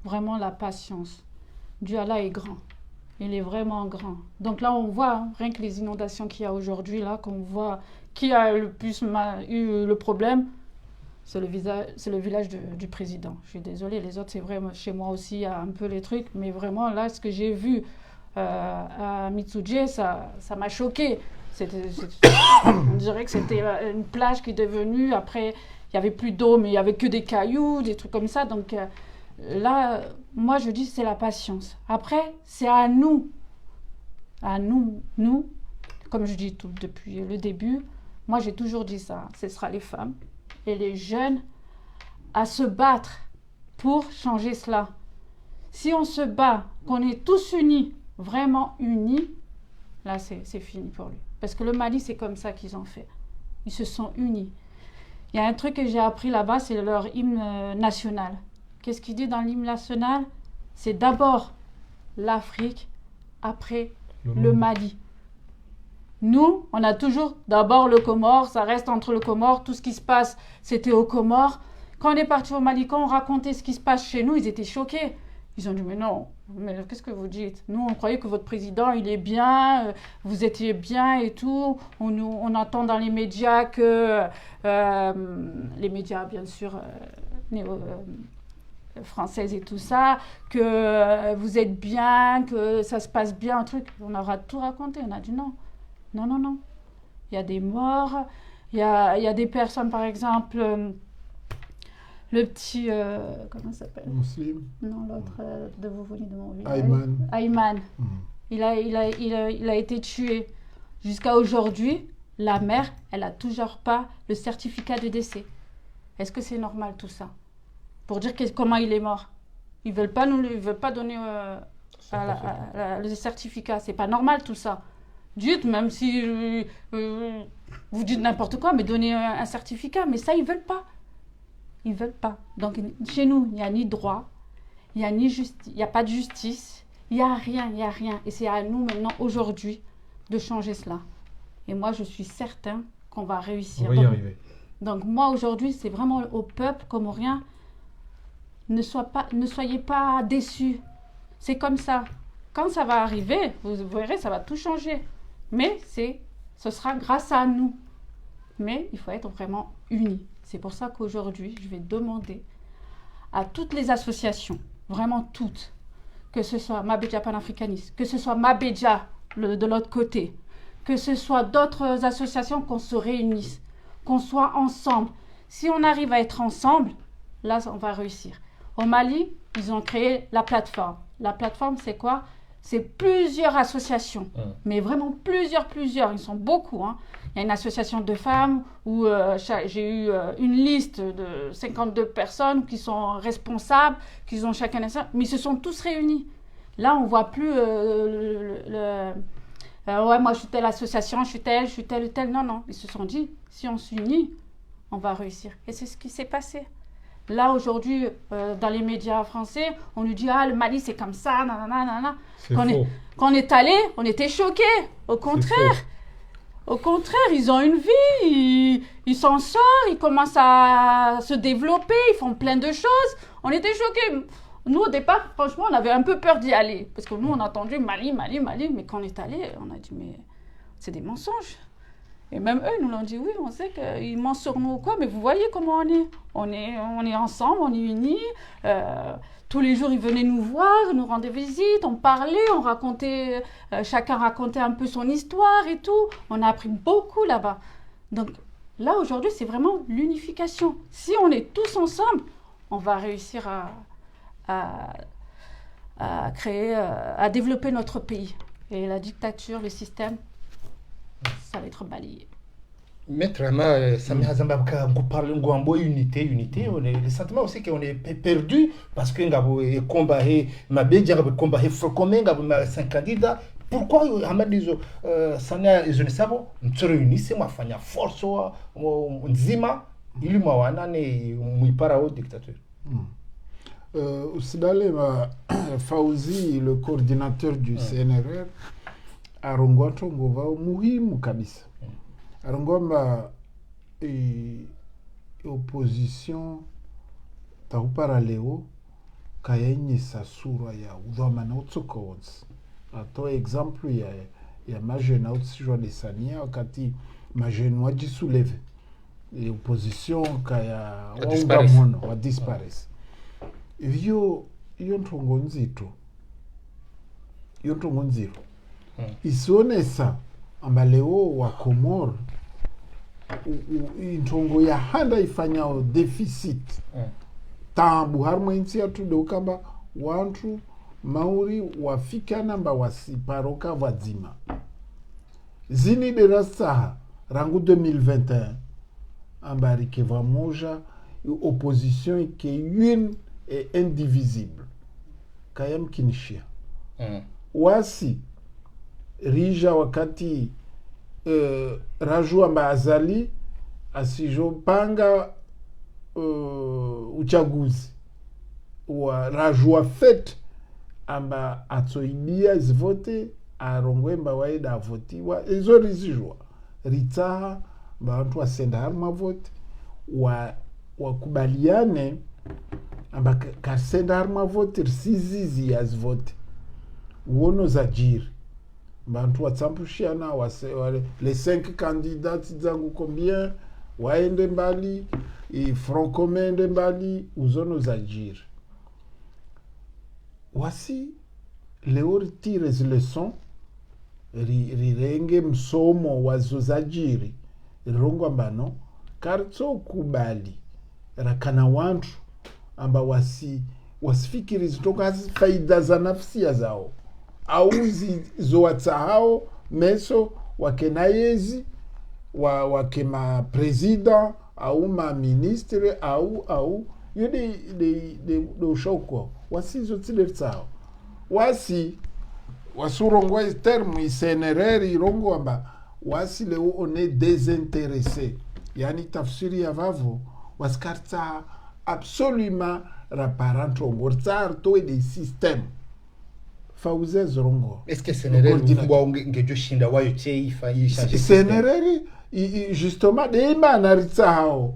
Vraiment la patience. Dieu Allah est grand. Il est vraiment grand. Donc là, on voit, hein, rien que les inondations qu'il y a aujourd'hui, là, qu'on voit qui a le plus eu le problème, c'est le village du président. Je suis désolée, les autres, c'est vrai, chez moi aussi, il y a un peu les trucs. Mais vraiment, là, ce que j'ai vu à Mitsuje, ça m'a choqué. On dirait que c'était une plage qui est devenue, après, il n'y avait plus d'eau, mais il n'y avait que des cailloux, des trucs comme ça. Donc là, moi, je dis c'est la patience. Après, c'est à nous, comme je dis tout depuis le début, moi, j'ai toujours dit ça, ce sera les femmes et les jeunes à se battre pour changer cela. Si on se bat, qu'on est tous unis, vraiment unis, là, c'est fini pour lui. Parce que le Mali, c'est comme ça qu'ils ont fait. Ils se sont unis. Il y a un truc que j'ai appris là-bas, c'est leur hymne national. Qu'est-ce qu'il dit dans l'hymne national? C'est d'abord l'Afrique, après le Mali. Nous, on a toujours d'abord le Comore, ça reste entre le Comore, tout ce qui se passe, c'était au Comore. Quand on est parti au Mali, quand on racontait ce qui se passe chez nous, ils étaient choqués. Ils ont dit, mais non, mais qu'est-ce que vous dites? Nous, on croyait que votre président, il est bien, vous étiez bien et tout. On entend dans les médias que, les médias, bien sûr, françaises et tout ça, que vous êtes bien, que ça se passe bien, un truc. On aura tout raconté. On a dit non. Non, non, non. Il y a des morts, il y a des personnes, par exemple... le petit, comment ça s'appelle? Muslim. Non, l'autre de vous venez de mon village. Ayman. Ayman. Il a été tué. Jusqu'à aujourd'hui, la mère, elle n'a toujours pas le certificat de décès. Est-ce que c'est normal tout ça? Pour dire comment il est mort. Ils veulent pas donner le certificat. C'est pas normal tout ça. Dites, même si vous dites n'importe quoi, mais donnez un certificat. Mais ça, ils veulent pas. Ils veulent pas. Donc, chez nous, il n'y a ni droit, il n'y a pas de justice, il n'y a rien. Et c'est à nous maintenant, aujourd'hui, de changer cela. Et moi, je suis certain qu'on va réussir. On va y arriver. Donc, moi, aujourd'hui, c'est vraiment au peuple comorien, ne soyez pas déçus. C'est comme ça. Quand ça va arriver, vous verrez, ça va tout changer. Mais ce sera grâce à nous. Mais il faut être vraiment unis. C'est pour ça qu'aujourd'hui, je vais demander à toutes les associations, vraiment toutes, que ce soit Mabedja panafricaniste, que ce soit Mabedja de l'autre côté, que ce soit d'autres associations, qu'on se réunisse qu'on soit ensemble. Si on arrive à être ensemble, là, on va réussir. Au Mali, ils ont créé la plateforme. La plateforme, c'est quoi? C'est plusieurs associations, mais vraiment plusieurs. Ils sont beaucoup. Hein. Il y a une association de femmes où j'ai eu une liste de 52 personnes qui sont responsables, qui ont chacun ça, mais ils se sont tous réunis. Là, on ne voit plus ouais, moi je suis telle association, je suis telle. Non. Ils se sont dit, si on s'unit, on va réussir. Et c'est ce qui s'est passé. Là, aujourd'hui, dans les médias français, on nous dit « Ah, le Mali, c'est comme ça, nanana. » Quand on est allé, on était choqués. Au contraire, ils ont une vie, ils s'en sortent, ils commencent à se développer, ils font plein de choses. On était choqués. Nous, au départ, franchement, on avait un peu peur d'y aller. Parce que nous, on a entendu Mali. Mais quand on est allé, on a dit « Mais c'est des mensonges. » Et même eux, ils nous l'ont dit, oui, on sait qu'ils mentent sur nous ou quoi, mais vous voyez comment on est. On est ensemble, on est unis. Tous les jours, ils venaient nous voir, ils nous rendaient visite, on parlait, on racontait, chacun racontait un peu son histoire et tout. On a appris beaucoup là-bas. Donc là, aujourd'hui, c'est vraiment l'unification. Si on est tous ensemble, on va réussir à créer, à développer notre pays. Et la dictature, le système, ça va être balayé. Maître Ama, Sami Hazamba, vous parlez de unité, on est le sentiment aussi qu'on est perdu parce que ngabo combat ma bédia combat frocomé ngabo 5 candidats. Pourquoi Ahmed Dizo sana izone sabo mtsoreunise mwafanya force wa nzima ili mwana ne muipara au dictateur. Usidale Fauzi, le coordinateur du CNRR, arongwa ngova muhimu kabisa. Arongomba opposition taupara leo kayenyesa sura ya udhamana utsokons. Ato exemple ya majena utsijwa desania wakati majena wajisuleve. Opposition kaya waungamono wa disparese. Iyo ntongo nzito. Isionesa ambaleo wa Komoro intongo ya handa ifanyao deficit tambu harmo insi ya tude ukamba wantu mauri wafika namba wasiparoka wadzima zini derasa rangu 2021 ambari keva moja opposition ke une et indivisible kayam kinishia wasi rija wakati rajua Azali asijopanga uchaguzi wa rajua fet amba atoibia zivote arongwemba waida avotiwa ezo rizijua ritaha bantu wasenda harma vote wakubaliane amba kasenda harma vote risizizi ya zivote uono zajiri bantu watsampushiana les 5 candidats zangu combien waende mbali front commun mbali uzono zajiri wasi leo retire leçons rirenge msomo wazozajiri rirongwa mbano kartso kubali rakana wantu amba wasifikiri zitoka faida za nafsia zao au zoatsahao meso wakenayezi wakema president au ma ministre au yode de shoko wasizo tsilertsao wasurongwa terme CNRR irongo amba wasi leo on est désintéressé yani tafsiri ya vavo waskarta absolument raparanto ngortsar to des systèmes Fauze Zorongo. Est-ce que CNRR ngejoshinda wayo cheifa yishaje CNRR justement deima na ritao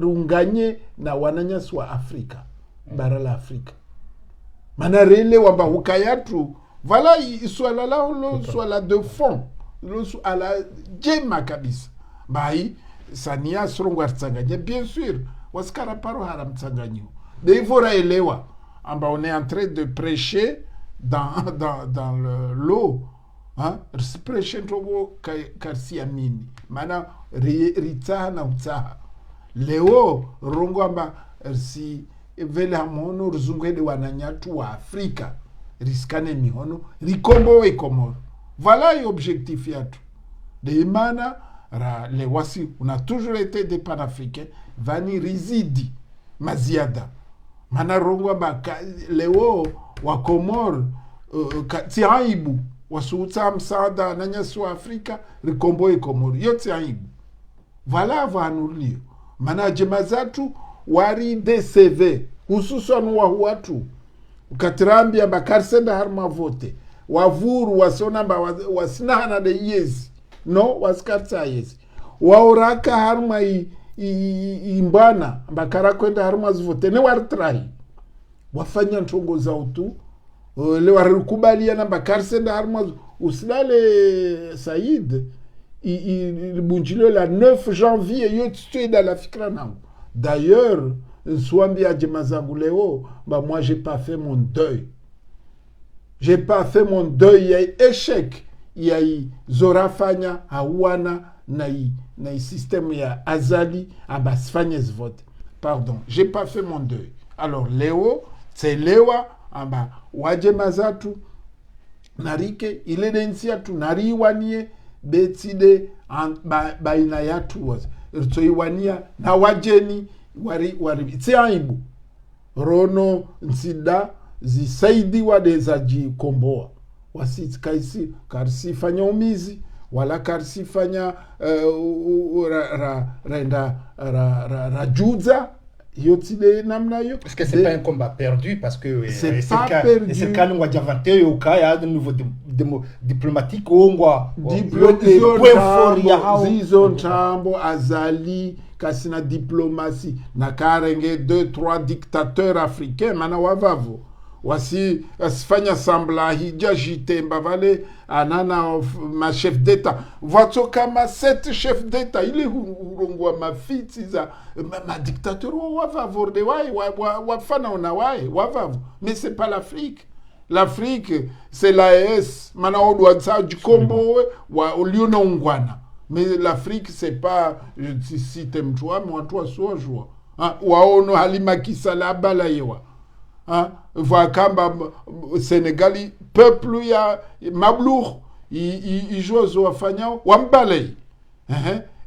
runganye na wananyasi wa Afrika bara la Afrika manarele wamba hukayatu voilà swala lao swala de fond lo swala jema kabisa bai Sania Sorongo atsanganye bien sûr waskara paro haram tsanganyo devora elewa amba on est en train de prêcher dans l'eau risipreshe ntogo karsiamini mana ritsaha na utsaha leo rongo amba risi vele hamono rizungwede wananyatu wa Afrika riskane mihono rikombowe Komoro. Voilà l'objectif yatu de mana les wasi on a toujours été des panafricains vani rizidi maziada mana rongo ba leo wa Komoro tiaibu wasuuta msaada na nyasi wa Afrika rikomboe Komoro yote aibu. Voilà vanulio mana jemazatu wari DCV hususan wa watu ukatirambia bakarsenda harma vote wavuru wasona ba wasinahana de yezi no waskatsa yezi wauraka harma imbana bakara kwenda harma zivote ne wartrai wafanya ntongo za utu le warikubalia na bakarsenda harma usilale Saïd bunjilo la 9 janvier yote dans la fikra nangu. D'ailleurs swambi ajemazangu leo moi j'ai pas fait mon deuil. J'ai pas fait mon deuil ya échec ya zorafanya hawana na système ya azali abasfanye vote. Pardon, j'ai pas fait mon deuil. Alors leo c'est lewa amba wajemazatu narike ile densia tu nariwanie betide baina yatu was ritoiwania na wajeni wari tsiaibu rono nsida zisaidiwa dezaji komboa wasikaisi karsifanya umizi wala karsifanya rajuza yotide namna yo. Est-ce que c'est pas un combat perdu parce que c'est pas perdu. C'est quand on va diavanter au cas il y a de nouveau diplomatique ongwa zizo ntambo azali kasina diplomasi na karenge 2-3 dictateurs africains mana wavavo wasi asifanya sambla hija jitemba vale anana ma chef d'état voto kama 7 chef d'état ile hurongwa mafiti za ma dictateur wavavo de wafana ona wavavo mais c'est pas l'Afrique. L'Afrique c'est l'AES mana odwa tsa jikombo wa uliona ungwana. Mais l'Afrique c'est pas je cite mtwa mwatwa sojwa waono halima kisala bala yewa vakamba Senegali peuple ya mablour ijozo wafanyao wambalei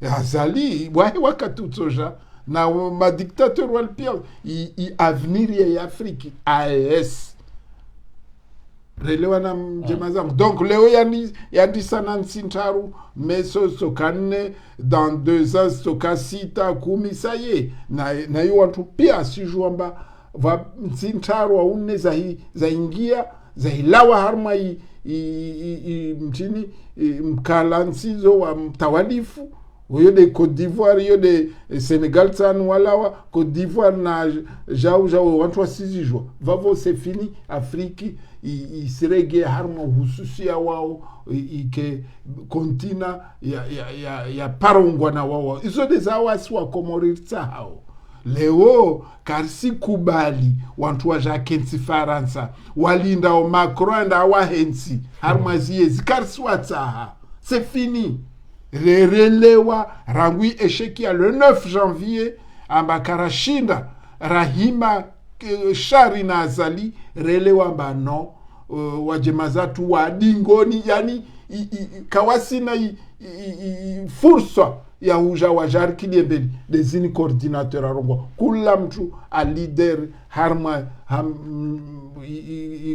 azali wakatutsoja na ma dictateur walpia avenir ya Afrique AES relewa na mjema zangu. Donc leo yandi sana nsintaru meso sokane dans 2 ans soka sita kumi saye na yu wantu pia sijuamba va nsintaru aune za ingia za ilawa harma mtini mkalansizo wa mtawalifu Oyo de Côte d'Ivoire, yo de Sénégal san walawa, Côte d'Ivoire na jau wantu wasizijwa. Vavo c'est fini, Afriki isirege harma hususia wao ike kontina ya parongwa na wao. Izo de zawasi wa komoritsa hao. Leo karsi kubali wantu wa jakensi Faransa walinda o Macron da wahensi harma ziezi karsi watsaha. C'est fini. Relewa rangui eshekia le 9 janvier ambakara shinda rahima shari na azali relewa mbano wajemazatu wa dingoni yani kawasina fursa ya uja wajar kiliembeli dezini coordinateur arongo kula mtu a leader harma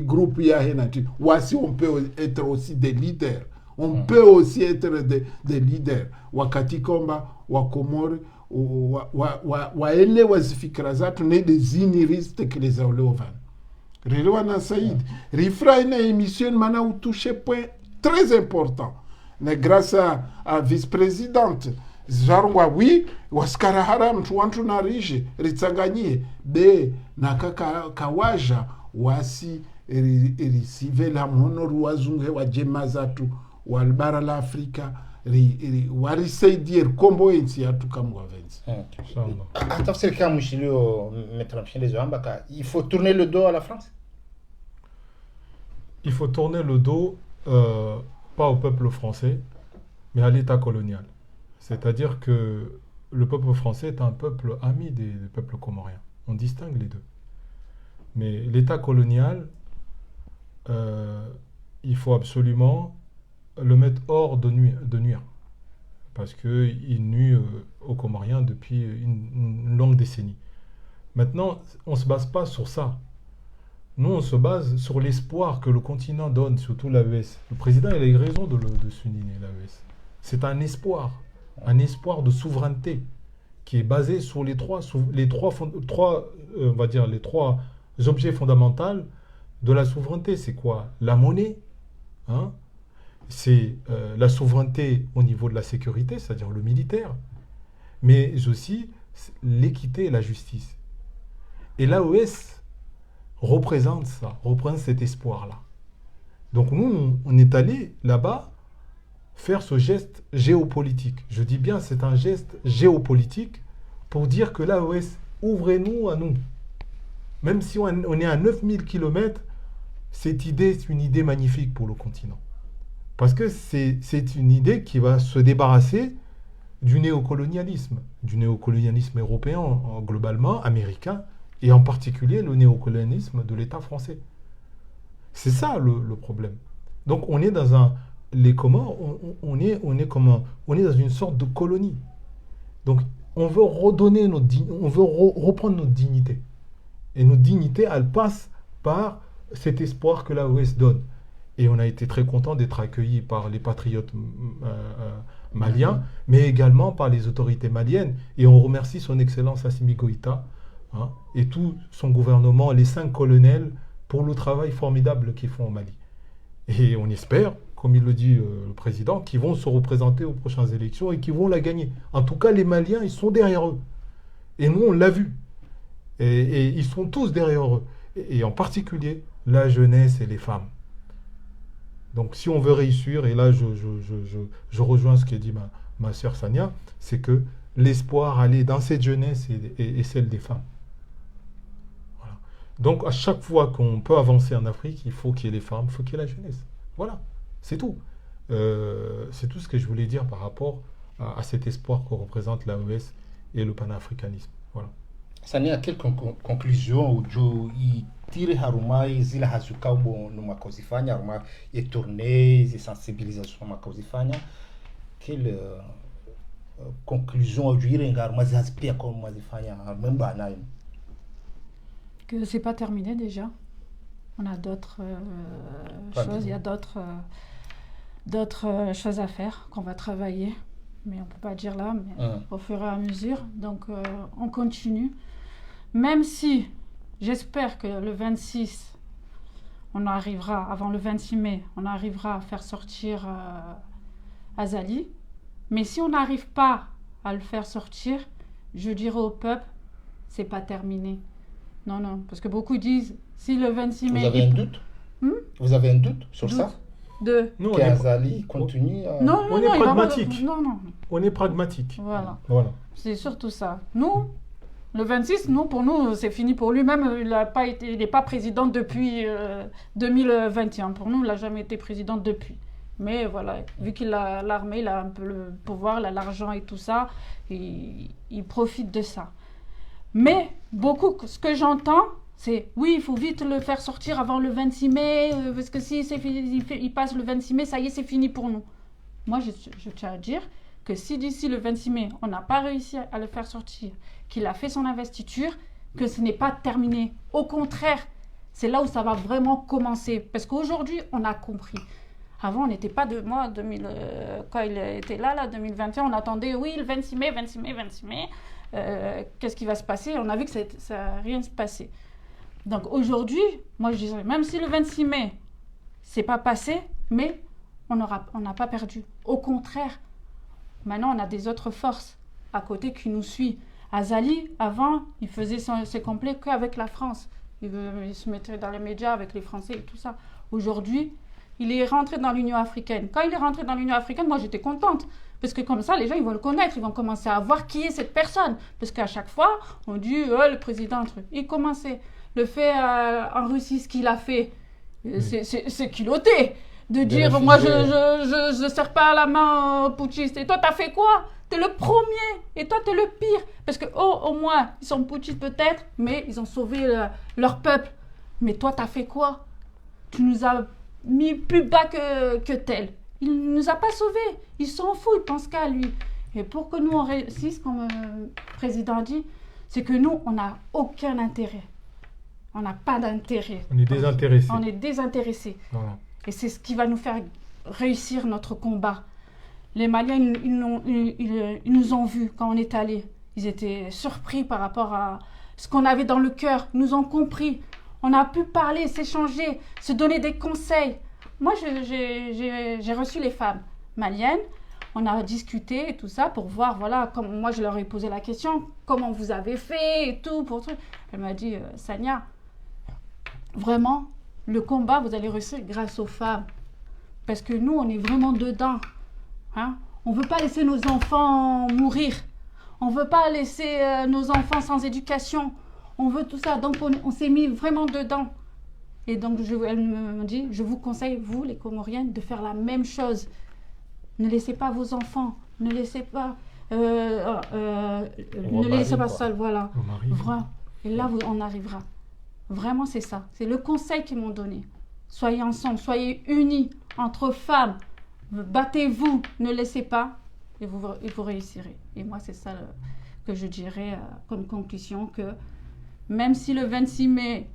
groupe ya henati wasi on peut être aussi des leaders. On peut aussi être des leaders. Wakati komba wakomori waele wazifikira zatu ne des iniriste que les aulevans. Relewa na Saïd. Rifra une émission mana ou touché point très important. Mais grâce à vice-présidente Zarwa oui waskara haram tuantu na rije ritsanganyie be nakaka kawaja wasi risive la monoru wazunge wa jemazatu walbara la Afrika warisaidia kombo ensi yatu kamwa venzi. Attends, c'est le cas Mouchilio mettre les ambaka. Il faut tourner le dos à la France. Il faut tourner le dos pas au peuple français, mais à l'État colonial. C'est-à-dire que le peuple français est un peuple ami des peuples comoriens. On distingue les deux. Mais l'État colonial, il faut absolument le mettre hors de nuire. Parce qu'il nuit aux Comoriens depuis une longue décennie. Maintenant, on ne se base pas sur ça. Nous, on se base sur l'espoir que le continent donne, surtout l'AES. Le président, il a eu raison de souligner l'AES. C'est un espoir de souveraineté qui est basé sur les trois objets fondamentaux de la souveraineté. C'est quoi? La monnaie, hein? C'est la souveraineté au niveau de la sécurité, c'est-à-dire le militaire, mais aussi l'équité et la justice. Et l'AES représente ça, représente cet espoir-là. Donc nous, on est allé là-bas faire ce geste géopolitique. Je dis bien, c'est un geste géopolitique pour dire que l'AES, ouvrez-nous à nous. Même si on est à 9000 km, cette idée, c'est une idée magnifique pour le continent. Parce que c'est une idée qui va se débarrasser du néocolonialisme européen globalement, américain, et en particulier le néocolonialisme de l'État français. C'est ça le problème. Donc on est dans les Comores, on est dans une sorte de colonie. Donc on veut redonner on veut reprendre notre dignité. Et notre dignité, elle passe par cet espoir que l'AES donne. Et on a été très content d'être accueillis par les patriotes maliens, mais également par les autorités maliennes. Et on remercie son Excellence Assimi Goïta, hein, et tout son gouvernement, les 5 colonels, pour le travail formidable qu'ils font au Mali. Et on espère, comme il le dit le président, qu'ils vont se représenter aux prochaines élections et qu'ils vont la gagner. En tout cas, les Maliens, ils sont derrière eux. Et nous, on l'a vu. Et ils sont tous derrière eux. Et en particulier, la jeunesse et les femmes. Donc si on veut réussir, et là je rejoins ce qu'a dit ma sœur Sania, c'est que l'espoir allait dans cette jeunesse et celle des femmes. Voilà. Donc à chaque fois qu'on peut avancer en Afrique, il faut qu'il y ait les femmes, il faut qu'il y ait la jeunesse. Voilà, c'est tout. C'est tout ce que je voulais dire par rapport à cet espoir que représente l'AES et le panafricanisme. Voilà. Sania, quelle conclusion uju tire haruma zile hazuka ubo numa kozifanya haruma ye tournée ye sensibilisation ma kozifanya quelle conclusion uju irenga haruma zazipia comme mazifanya memba nayo que c'est pas terminé déjà. On a d'autres choses, il y a d'autres choses à faire qu'on va travailler, mais on peut pas dire là, mais au fur et à mesure. Donc on continue. Même si j'espère que le 26, on arrivera, avant le 26 mai, on arrivera à faire sortir Azali. Mais si on n'arrive pas à le faire sortir, je dirai au peuple, c'est pas terminé. Non, parce que beaucoup disent, si le 26 mai... Vous avez un doute Vous avez un doute sur ça Azali continue à... Non, on est pragmatique. Non. On est pragmatique. Voilà. C'est surtout ça. Nous... Le 26, pour nous, c'est fini pour lui. Même, il n'est pas président depuis 2021. Pour nous, il n'a jamais été président depuis. Mais voilà, vu qu'il a l'armée, il a un peu le pouvoir, il a l'argent et tout ça, il profite de ça. Mais ce que j'entends, c'est oui, il faut vite le faire sortir avant le 26 mai, parce que si il passe le 26 mai, ça y est, c'est fini pour nous. Moi, je tiens à dire que si d'ici le 26 mai, on n'a pas réussi à le faire sortir, qu'il a fait son investiture, que ce n'est pas terminé. Au contraire, c'est là où ça va vraiment commencer. Parce qu'aujourd'hui, on a compris. Avant, on n'était pas quand il était là, 2021, on attendait, oui, le 26 mai, qu'est-ce qui va se passer? On a vu que ça n'a rien se passé. Donc aujourd'hui, moi je dirais, même si le 26 mai, c'est pas passé, mais on n'a pas perdu. Au contraire, maintenant, on a des autres forces à côté qui nous suivent. Azali, avant, il faisait ses complets qu'avec la France. Il se mettait dans les médias avec les Français et tout ça. Aujourd'hui, il est rentré dans l'Union africaine. Quand il est rentré dans l'Union africaine, moi, j'étais contente. Parce que comme ça, les gens, ils vont le connaître. Ils vont commencer à voir qui est cette personne. Parce qu'à chaque fois, on dit, le président, truc. Il commençait. Le fait en Russie, ce qu'il a fait, c'est culotté. de dire moi je serre pas la main aux putschistes. Et toi t'as fait quoi? T'es le premier et toi t'es le pire. Parce que au moins ils sont putschistes peut-être, mais ils ont sauvé leur peuple. Mais toi t'as fait quoi? Tu nous as mis plus bas que tel. Il ne nous a pas sauvés. Il s'en fout, il pense qu'à lui. Et pour que nous on réussisse, comme le président dit, c'est que nous on n'a aucun intérêt. On n'a pas d'intérêt. On est désintéressés. On est désintéressés. Voilà. Et c'est ce qui va nous faire réussir notre combat. Les Maliens, ils nous ont vus quand on est allés. Ils étaient surpris par rapport à ce qu'on avait dans le cœur. Ils nous ont compris. On a pu parler, s'échanger, se donner des conseils. Moi, j'ai reçu les femmes maliennes. On a discuté et tout ça pour voir, voilà, comme moi je leur ai posé la question, comment vous avez fait et tout. Elle m'a dit, Sania, vraiment, le combat, vous allez réussir grâce aux femmes. Parce que nous, on est vraiment dedans. Hein? On ne veut pas laisser nos enfants mourir. On ne veut pas laisser nos enfants sans éducation. On veut tout ça. Donc, on s'est mis vraiment dedans. Et donc, elle me dit, je vous conseille, vous, les Comoriennes, de faire la même chose. Ne laissez pas vos enfants. Ne laissez pas... ne les laissez pas seuls. Voilà. Et là, on arrivera. Vraiment, c'est ça. C'est le conseil qu'ils m'ont donné. Soyez ensemble, soyez unis entre femmes. Battez-vous, ne laissez pas et vous réussirez. Et moi, c'est ça que je dirais comme conclusion, que même si le 26 mai,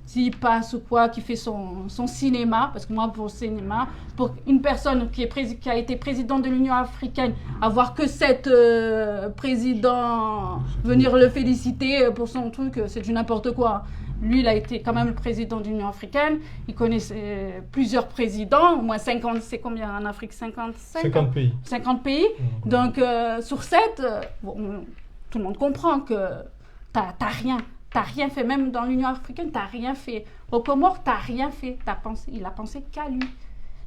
s'il passe ou quoi, qui fait son cinéma, parce que moi, pour le cinéma, pour une personne qui a été président de l'Union africaine, avoir que 7 présidents venir le féliciter pour son truc, c'est du n'importe quoi. Lui, il a été quand même le président de l'Union africaine. Il connaissait plusieurs présidents, au moins 50, c'est combien en Afrique? 50 pays. 50 pays. Donc, sur 7, tout le monde comprend que t'as rien. T'as rien fait, même dans l'Union africaine, t'as rien fait. Au Comores, t'as rien fait. Il a pensé qu'à lui.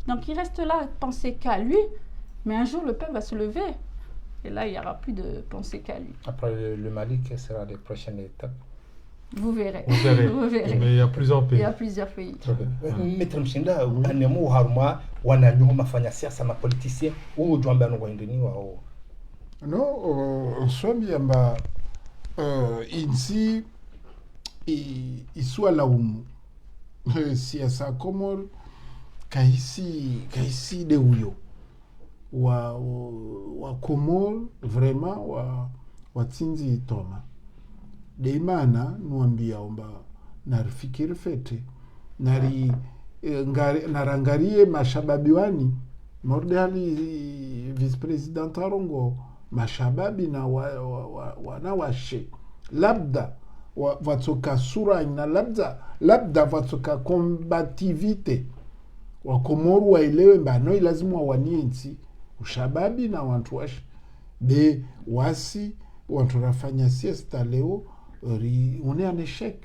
Donc il reste là, penser qu'à lui, mais un jour le peuple va se lever. Et là, il n'y aura plus de penser qu'à lui. Après le Mali, quelles seront les prochaines étapes? Vous verrez. Vous verrez. Mais il y a plusieurs pays. Il y a plusieurs pays. Maître Mshinda, anemo haruma wananyo mafanya siasa ma politicien ou jwamba no wendeni wao. No, swami amba insi iswala siasa Komoro kaisi de huyo wa Komoro vraiment wa tsinzi toma deimana nuambia omba narifikiri fete narangarie mashababi wani mordali vice president arongo mashababi na wanawashe labda watsoka sura na labda watsoka combativite wa Komoro waelewe mbano lazima wanie nsi ushababi na wantu washe de wasi wantu rafanya siesta leo on est en échec.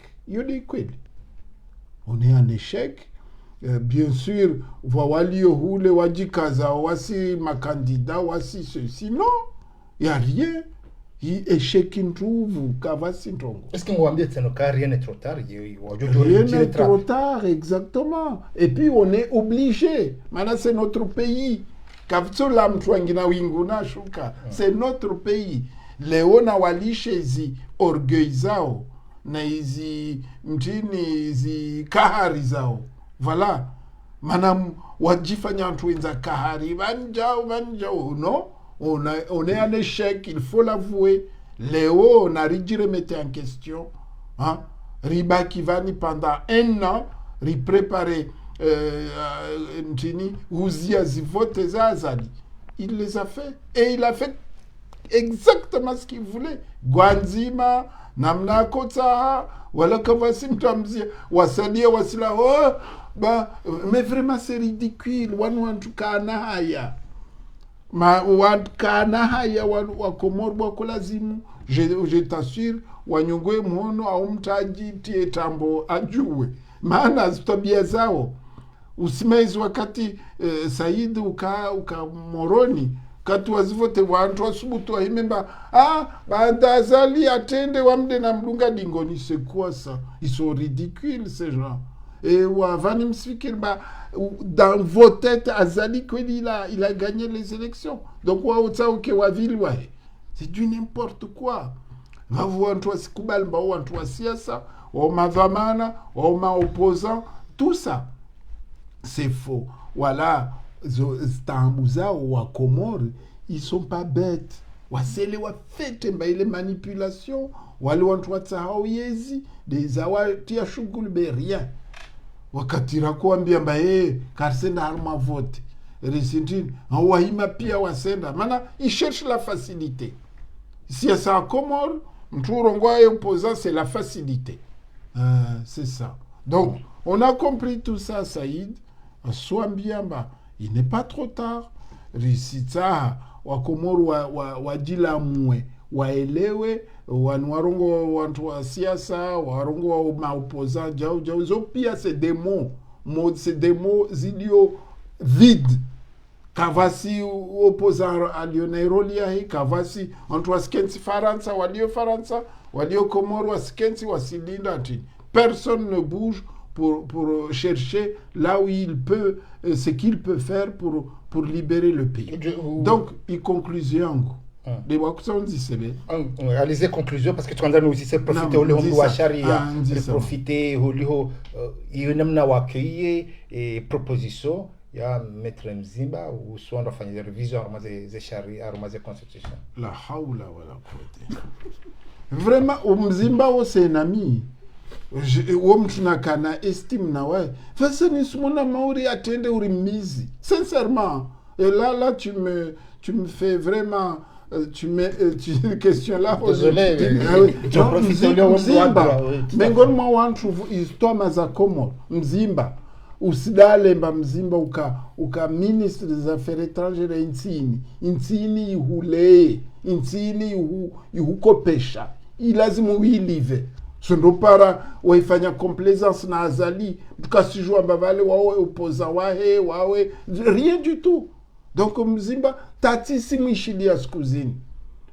On est en échec. Bien sûr, walio hule wajikaza wasi makandida wasi ceci. Non, il n'y a rien. Échec introuve kavasi ntongo. Est-ce que vous avez dit que rien n'est trop tard? Rien n'est trop tard, exactement. Et puis on est obligé. Maintenant c'est notre pays. Kavtsola mtwangina winguna shuka. C'est notre pays. Leo na walishe hizi orgueil zao na hizi mtini hizi kahari zao, voilà, manam wajifanya watu wenza kahari banjao no, on est en échec, il faut l'avouer. Léo on a remis en question, hein? Riba Kivani pendant 1 an repréparer mtini uzia zivote za azali, il les a fait et il a fait exactement ce qu'il voulait. Gwanzima namna kota wala kavasi mtamzia wasalia wasila mais vraiment c'est ridicule. Wantu kana haya kana haya wa Komoro wako lazimu je t'assure wanyongoe muono au mtaji tie tambo ajue maana tabia zao usimezi wakati Said uka Moroni kati wazivote wantu wasubutu wahimemba bandazali atende wamde na mlunga dingoni. C'est quoi ça? Ils sont ridicules ces gens. et wavani msifikiri dans vos têtes azali kweli il a gagné les élections, donc waotsa uke wavili wahe, c'est du n'importe quoi. Vavu wantu wasikubali mbao wantu wa siasa wa madhamana wa maopposants, tout ça c'est faux. Voilà, stambu zao wa Comores, ils sont pas bêtes. Wasele wa fete mba ile manipulation, wale wantu watsahau yezi des awatia shughuli be rien. Wakatira kuambia mba karsenda harma vote resintini hawahima pia wasenda, maana ils cherchent la facilité. Si ça Comores mturongoa opposant, c'est la facilité. C'est ça. Donc on a compris tout ça, Saïd. Swambiamba, il n'est pas trop tard. Risita wa Komoro wa jila mwe waelewe warongo wantu wa siasa warongo wa maopoza jau zo pia c'est des mots zilio vide. Kavasi opposant à Lionel Rolia, Kavasi antu wa skensi Faransa walio Komoro wa skensi wasilinda ati. Personne ne bouge pour chercher là où il peut, ce qu'il peut faire pour libérer le pays. Donc, il conclusion. Allez-y, conclusion, parce que tu as nous aussi profiter au Léon Ouacharia, profiter au Léon, il y a une et proposition, il y a Maître Mzimba, ou soit on va faire des révisions à des charia, à des constitutions. La haoula, voilà. Vraiment, Mzimba, c'est un ami. Tunakana estime na ouais. Fasa ni sumona mauri atende urimizi. Sincèrement. Et là tu me fais vraiment tu question là. Désolé. Mzimba. Mengon ma wantu istoma za Komoro. Mzimba. Usidalemba Mzimba uka ministre des affaires étrangères intini ihule. Intini ihukopesha. Ilazimu uilive. Sondopara waifanya complaisance na azali tukasijua mbavale wawe opoza wawe rien du tout. Donc Mzimba tatisi mwishidi ya skuzini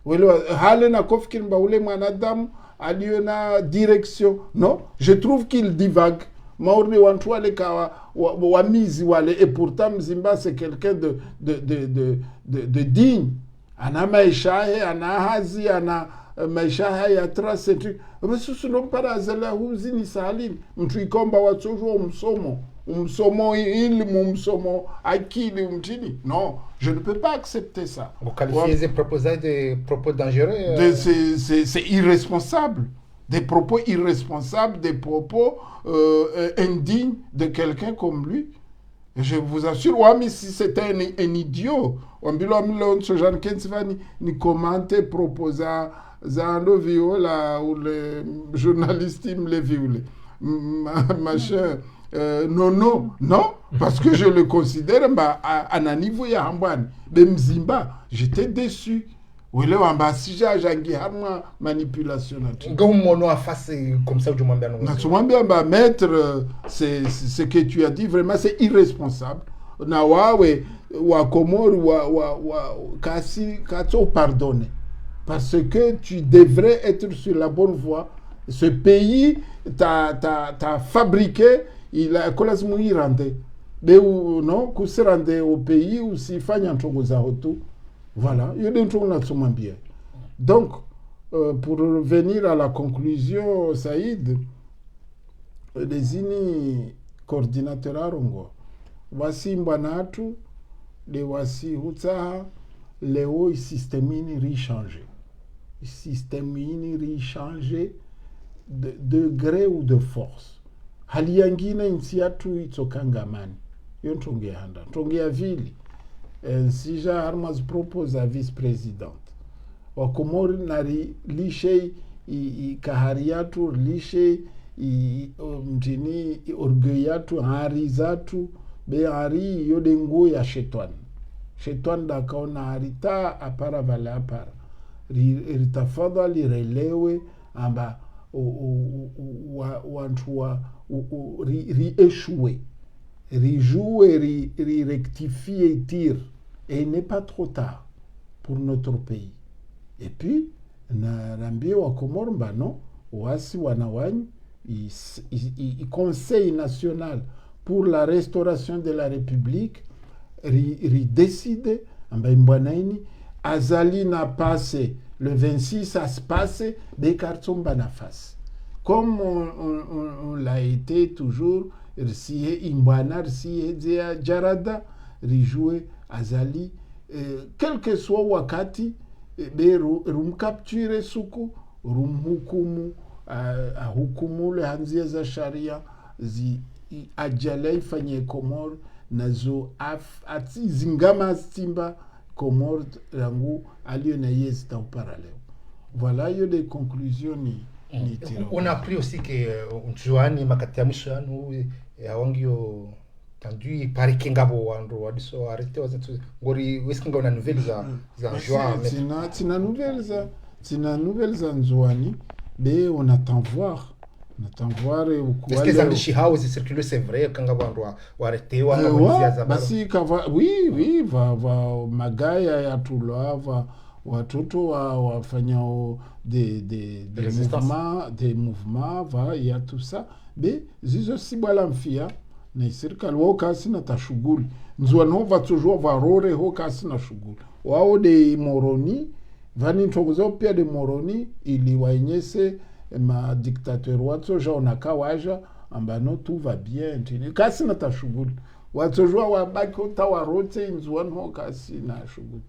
wele hale na kofikiri mba ule mwanadamu aliyo na direction. Non, je trouve qu'il divague. Maurni wantu wale kawa wamizi wale, et pourtant Mzimba c'est quelqu'un de digne. Ana maisha ana hazi ana maisha haya trace tu basusu no para zala huzini salini mtu ikomba watsojo umsomo ilmu umsomo akili umtini. Non, je ne peux pas accepter ça. Vous qualifiez ces propos dangereux c'est irresponsable, des propos irresponsables, des propos indignes de quelqu'un comme lui. Je vous assure, mais si c'était un idiot, on va ni commenter, proposer Zando viola ou les journalistes les violer. Machin. Non, parce que je le considère à un niveau ya hambani. Mzimba, j'étais déçu. Oui, là, si j'ai manipulation. Comment on face comme ça, maître, c'est ce que tu as dit, vraiment, c'est irresponsable. Nawawe, wa Komoro, kasi pardonne. Parce que tu devrais être sur la bonne voie. Ce pays t'a fabriqué, il a colasmou rendé. Mais non, qu'on se rende au pays où s'il fait un truc aux autos. Voilà, il y a des trucs bien. Donc, pour revenir à la conclusion, Saïd, les ini coordinateurs arongo, voici Mbanatu, les voici Hutsaha, les hauts systèmes richangés. Système richangé de gré ou de force. Haliangina insiatu itsokangamani. Yontonge handa. Tonge avili. Sija Harmas propose à vice-présidente. Wakomori nari lishe i kahariatu lishe i mtini orgueillatu hari zatu be hari yode nguo ya shetani. Shetani dakaona harita apara vale apara. Ritafadhali relewe amba wantu riéchouer, rijouer, rectifier, tire. Et il n'est pas trop tard pour notre pays. Et puis, na rambie wa Komoro non, wasi wanawanyi, Conseil national pour la restauration de la République décide mbanaini azali na passe le 26 à se passer des cartons banafas comme on l'a été toujours rsiye imbana rsiye zia jarada rijouer azali quel que soit wakati rumcapture suku rumhukumu ahukumu le hanzia za sharia ajala ifanye Komoro nazo zingama stimba Komoro rangu alio na yes dans parallèle. Voilà, il y a des conclusions ni on a appris aussi que Njuani makati ya mwisho yanu awangio tandu pari kingabo wandu wadiso arrêté wazatu ngori weskinga una nouvelle za Njuani tina nouvelle za Njuani mais on attend voir est-ce que zandishi hao zicircule c'est vrai kanga wandu warete wana wazia za basi kava oui va magaya ya tulwa watoto wafanya des mouvements va ya tout ça mais zizo sibala mfia na serikali wao kasi na tashughuli nzwano va toujours va rore ho kasi na shughuli wao de moroni vani ntogozo pia de moroni ili waenyese ma dictateur watso jona kawaja ambano tout va bien tini kasi na tashughuli watojua wabaki utawarote nzwano kasi na shughuli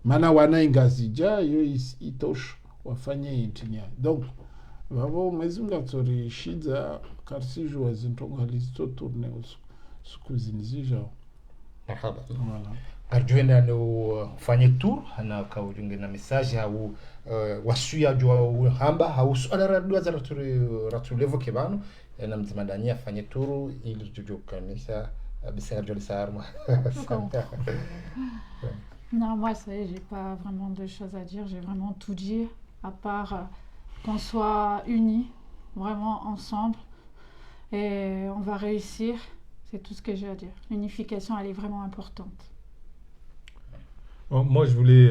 mana wanaingazija yo itosha wafanye intinya donc vavo mwezi ngatori shida karsi jua zintonga listo tourne siku zinizija marhaba arjuenda no fanye tour na kaujunge na message au wasuya jua hamba au swala dua za ratulevo kebano na mtimadania fanye tour ili tujukamisa bisa joli sarma. Non, moi, ça y est, j'ai pas vraiment de choses à dire. J'ai vraiment tout dit, à part qu'on soit unis, vraiment ensemble, et on va réussir. C'est tout ce que j'ai à dire. L'unification, elle est vraiment importante. Moi, je voulais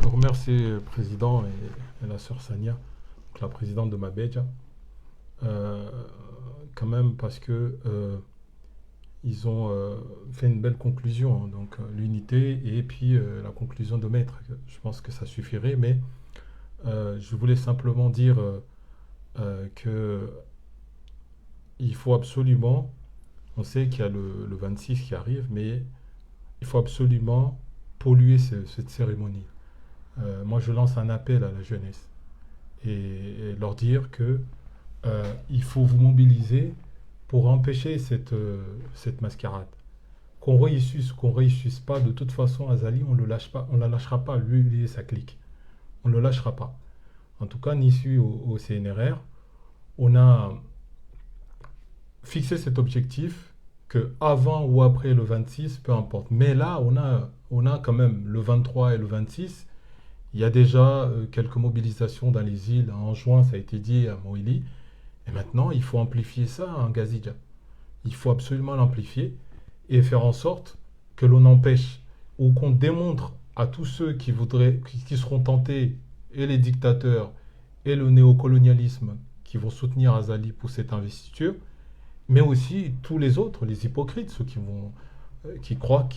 remercier le président et la sœur Sania, la présidente de Mabedja, quand même parce que ils ont fait une belle conclusion, donc l'unité et puis la conclusion de maître. Je pense que ça suffirait, mais je voulais simplement dire que il faut absolument, on sait qu'il y a le 26 qui arrive, mais il faut absolument polluer cette cérémonie. Moi, je lance un appel à la jeunesse et leur dire que il faut vous mobiliser pour empêcher cette mascarade. Qu'on réussisse pas, de toute façon, Azali, on ne la lâchera pas, lui et sa clique. On ne le lâchera pas. En tout cas, ici au CNRR, on a fixé cet objectif que avant ou après le 26, peu importe. Mais là, on a quand même le 23 et le 26. Il y a déjà quelques mobilisations dans les îles. En juin, ça a été dit à Moïli. Et maintenant, il faut amplifier ça en Gazidja. Il faut absolument l'amplifier et faire en sorte que l'on empêche ou qu'on démontre à tous ceux qui seront tentés, et les dictateurs et le néocolonialisme qui vont soutenir Azali pour cette investiture, mais aussi tous les autres, les hypocrites, ceux qui croient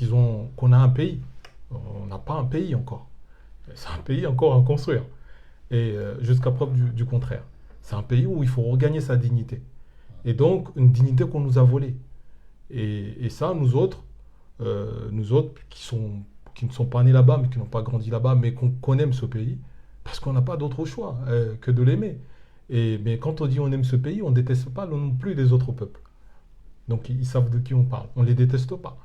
qu'on a un pays. On n'a pas un pays encore. C'est un pays encore à construire. Et jusqu'à preuve du contraire. C'est un pays où il faut regagner sa dignité. Et donc, une dignité qu'on nous a volée. Et ça, nous autres qui ne sont pas nés là-bas, mais qui n'ont pas grandi là-bas, mais qu'on aime ce pays, parce qu'on n'a pas d'autre choix que de l'aimer. Mais quand on dit on aime ce pays, on ne déteste pas non plus les autres peuples. Donc, ils savent de qui on parle. On ne les déteste pas.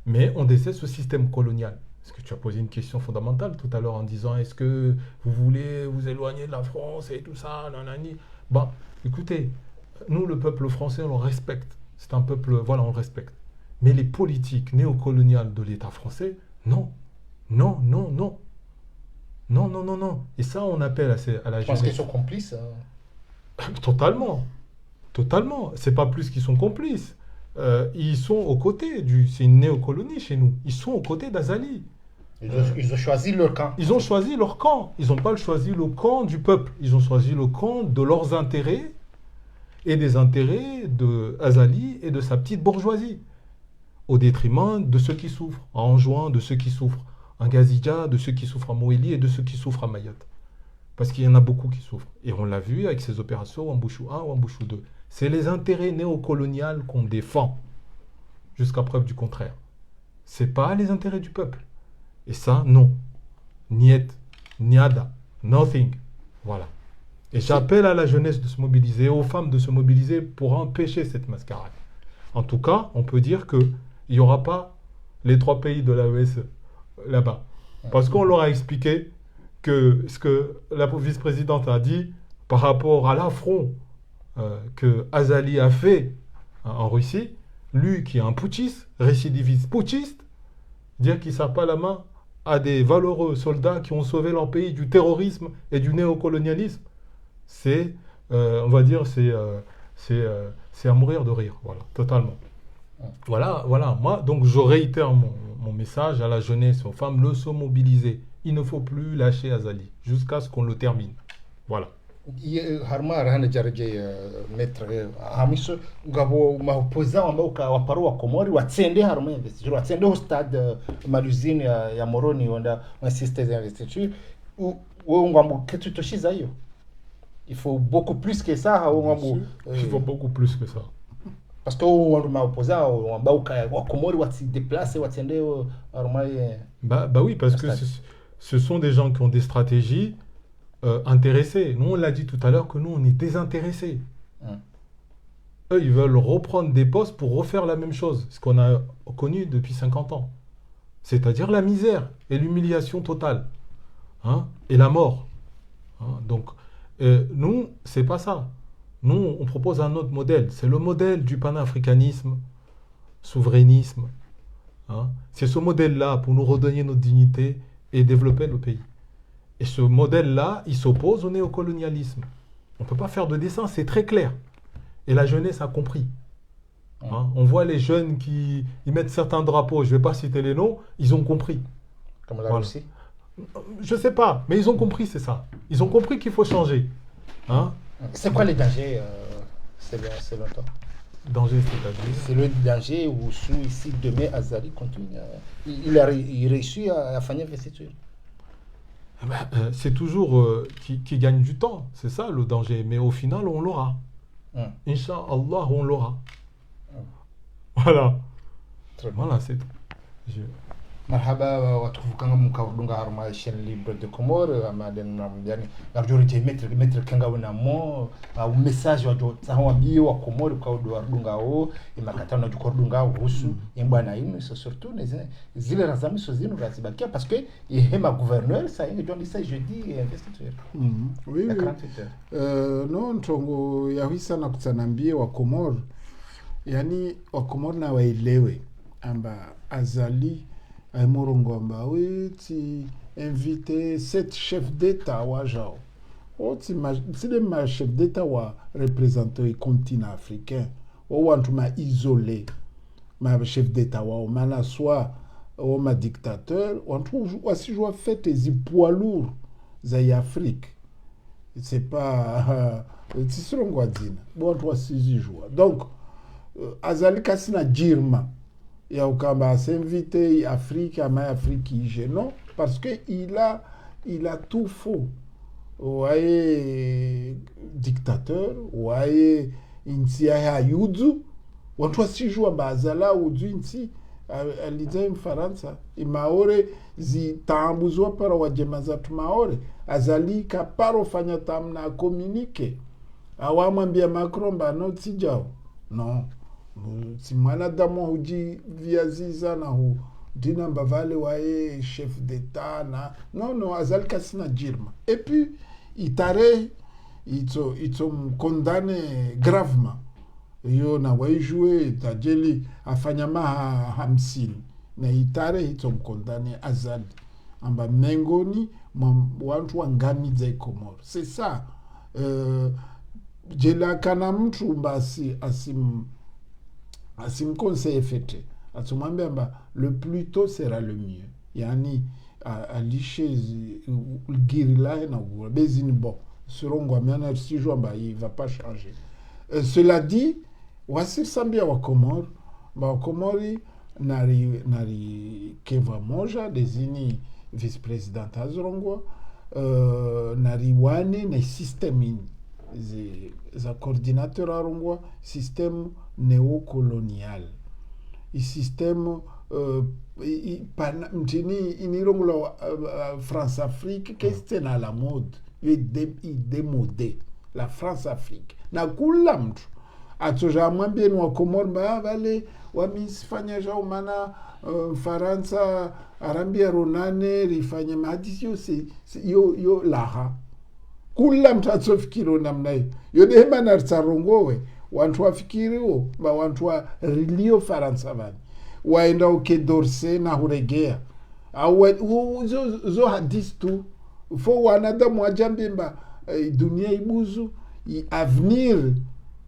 Mais on déteste ce système colonial. Parce que tu as posé une question fondamentale tout à l'heure en disant est-ce que vous voulez vous éloigner de la France et tout ça, nanani. Bon, écoutez, nous, le peuple français, on le respecte. C'est un peuple, voilà, on le respecte. Mais les politiques néocoloniales de l'État français, non. Non, non, non. Non, non, non, non. Et ça, on appelle à la jeunesse. Parce qu'ils sont complices. Totalement. Totalement. C'est pas plus qu'ils sont complices. Ils sont aux côtés c'est une néocolonie chez nous. Ils sont aux côtés d'Azali. Ils ont choisi leur camp. Ils ont choisi leur camp. Ils n'ont pas choisi le camp du peuple. Ils ont choisi le camp de leurs intérêts et des intérêts de Azali et de sa petite bourgeoisie, au détriment de ceux qui souffrent, à Anjouan, de ceux qui souffrent en Gazidja, de ceux qui souffrent à Moélie et de ceux qui souffrent à Mayotte. Parce qu'il y en a beaucoup qui souffrent. Et on l'a vu avec ces opérations Wambouchou 1, Wambouchou 2. C'est les intérêts néocoloniaux qu'on défend, jusqu'à preuve du contraire. C'est pas les intérêts du peuple. Et ça, non. Niet, niada, nothing. Voilà. Et j'appelle à la jeunesse de se mobiliser, aux femmes de se mobiliser pour empêcher cette mascarade. En tout cas, on peut dire qu'il n'y aura pas les 3 pays de l'AES là-bas. Parce qu'on leur a expliqué que ce que la vice-présidente a dit par rapport à l'affront que Azali a fait en Russie, lui qui est un putschiste, récidiviste putschiste, dire qu'il ne serre pas la main à des valeureux soldats qui ont sauvé leur pays du terrorisme et du néocolonialisme, c'est, on va dire, c'est à mourir de rire, voilà, totalement. Voilà, moi, donc je réitère mon message à la jeunesse, aux femmes, le se mobiliser. Il ne faut plus lâcher Azali jusqu'à ce qu'on le termine. Voilà. harma rahana jaraje maître hamiso ngabo maopozao ambao waparo wa Komori watsende harma investiture watsende au stade maluzini ya Moroni wanda assiste des investitures ou ngambo ketu toshiza hiyo. Il faut beaucoup plus que ça il faut beaucoup plus que ça. Parce que on maopozao ambao wa Komori watsi déplacer watsende harma bah oui, parce que ce sont des gens qui ont des stratégies intéressés. Nous, on l'a dit tout à l'heure que nous, on est désintéressés. Eux, ils veulent reprendre des postes pour refaire la même chose, ce qu'on a connu depuis 50 ans. C'est-à-dire la misère et l'humiliation totale. Et la mort. Donc, nous, c'est pas ça. Nous, on propose un autre modèle. C'est le modèle du panafricanisme, souverainisme. C'est ce modèle-là pour nous redonner notre dignité et développer le pays. Et ce modèle-là, il s'oppose au néocolonialisme. On ne peut pas faire de dessin, c'est très clair. Et la jeunesse a compris. On voit les jeunes qui ils mettent certains drapeaux, je ne vais pas citer les noms, ils ont compris. Comme la Russie. Je ne sais pas, mais ils ont compris, c'est ça. Ils ont compris qu'il faut changer. C'est quoi les dangers selon toi? Danger, c'est-à-dire c'est le danger où ici demain Azali continue. Il réussit à faire une investiture. C'est toujours qui gagne du temps, c'est ça le danger. Mais au final, on l'aura. Inch'Allah, on l'aura. Voilà. Voilà, c'est tout. Marhaba watukufu kanga mukawudunga harma chaîne libre de Comores amaden namjani majorité mettre kanga wana mo au message wa tawa bio wa Comores kawudu ardunga o imakatana jukordunga uhusu yembana inu c'est surtout zile razami so zinu razibakia parce que yema gouverneur ça ingi jondi ça jeudi investiture. Oui. Non ntongo yahisa na kutsanambie wa Comores yani wa Comores na waelewe amba Azali Aimorongomba, oui, tu invité 7 chefs d'État wa jao. Tu les chefs d'État wa représenter le continent africain. Ou tu m'as isolé. Ma chef d'État wa mana soit ou ma dictateur. Ou tu aussi je fait des poids lourds在Afrique. C'est pas tu seras ngwadina. Bon toi si joie. Donc Azali kasina jirma. Ya ukamba s'inviter Afrique à ma Afrique non parce que il a tout faux. Ouaye dictateur, ouaye insi ya yudu, watu wasijua bazala udu insi aliza mfaransa imaore zitambuzwa para wajemaza tumaore azali kaparo fanya tamna communique awamwambia Macron bano tijao non si mwanadamu huji viaziza na hu dina mbavale wae chef d'état na non azali kasina jirma et puis itare ito condamné gravement yo na waijue tajeli afanya maha 50 na itare ito condamné azali amba mengoni wantu wangami za Komoro c'est ça jela kana mtu mbasi asimkonseille fete atumwambia amba le plus tôt sera le mieux yani alishe girila na bezini bon seront gomiana si joamba il va pas changer Cela dit, wasir wa Komor, ba Komori nari Keva Moja desini vice-president azorongwa, nari wane na système za coordinateur arongwa système néocolonial. I système mtini inirongula France-Afrique qu'est à la mode, démodé la France-Afrique na kula mtu atoja mwambie ni wa Komor wale wamisifanya jao mana Faransa arambia ronane rifanye mahadisi yo laha kula mtu atsofikiro namna hiyo yodehema na tsarongowe wantu wafikiriwo ba wantu wa rilio Faransa vani waenda uke dorse na huregea au zo hadisi tu fo wanadamu wajambimba dunia ibuzu avenir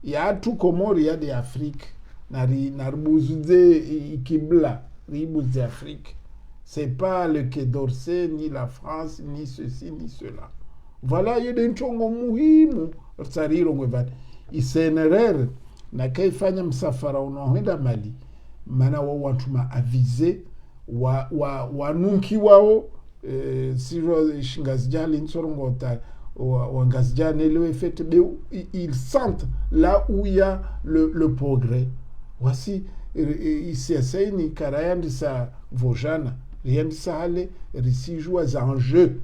ya tu Komori ya de Afrique naribuzuze ikibla ribuze Afrique. C'est pas le Quai d'Orsay ni la France ni ceci ni cela. Voilà yede nchongo muhimu tsariro ngwevani isenerer na kaifanya msafara unaoenda Mali maana watu maavize wanunki wao siro shingazijali nsorongo ta wangazijane le fait ils sentent là où il y a le progrès. Voici ici ni karayandisa vojana riandisa hale risijua za enjeu.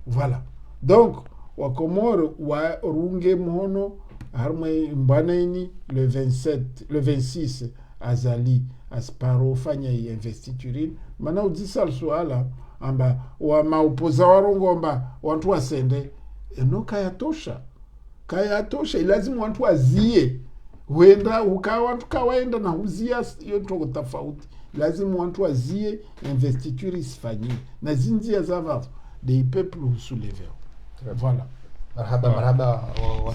Voilà. Donc wa Komoro wa runge mhono harmwe mbanaini le 26 azali asparo fanya investiture mana udisa swala amba wa maupoza warongomba watu wasende eno kayatosha lazima watu wazie huenda ukawa watu kawaenda na huzia hiyo toko tofauti lazima watu wazie investiture isifanyie na zinjia za des peuples soulever. Voilà. Marhaba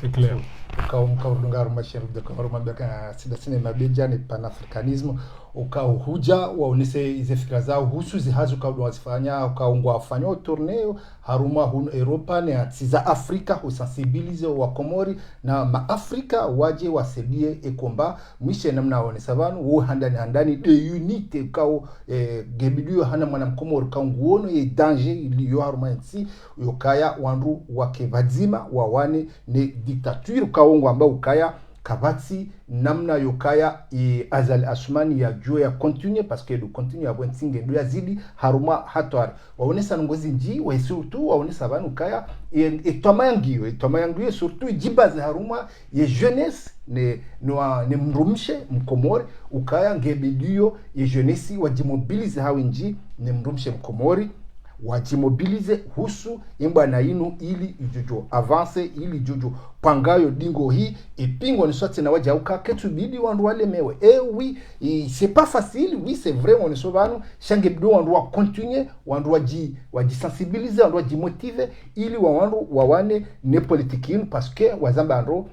c'est clair. Ukaudunga rumashiri de Komoro mabeka sida mabeja ni panafricanisme ukauhuja waonese ize fikra zao husu zihazu kaudwa wasifanya ukaungwa afanya torneo haruma hun Europa ni atiza Afrika usensibilize wa Komori na maafrika waje wasedie ekomba mwishe namna waonesa banu wo handani de unité kao gebidio hana mwana Komori kaunguono ye danger iliyo haruma nsi yokaya wandu wakevadzima wawane ne dictature kaungu ambao ukaya kabati namna yokaya azali asumani ya juu ya continue parce que le continue ya bwensinge ndo yazidi haruma hatwari waonesa ngozi nji wa surtout waonesa banu kaya etomayangio surtout jibaze haruma ye jeunesse ne mrumshe mkomori ukaya ngebidio ye jeunesse wajimobilize hawinji ne mrumshe mkomori wajimobilize husu imba na inu ili ijojo avance ili ijojo pangayo dingo hii ipingo ni sote na waja ukaketu bidi wandu wale mewe oui c'est pas facile oui c'est vrai on est sobanu change bido wandu wa continue wandu waji sensibiliser wandu waji motive ili wandu wawane ne politikini parce que wazamba ndo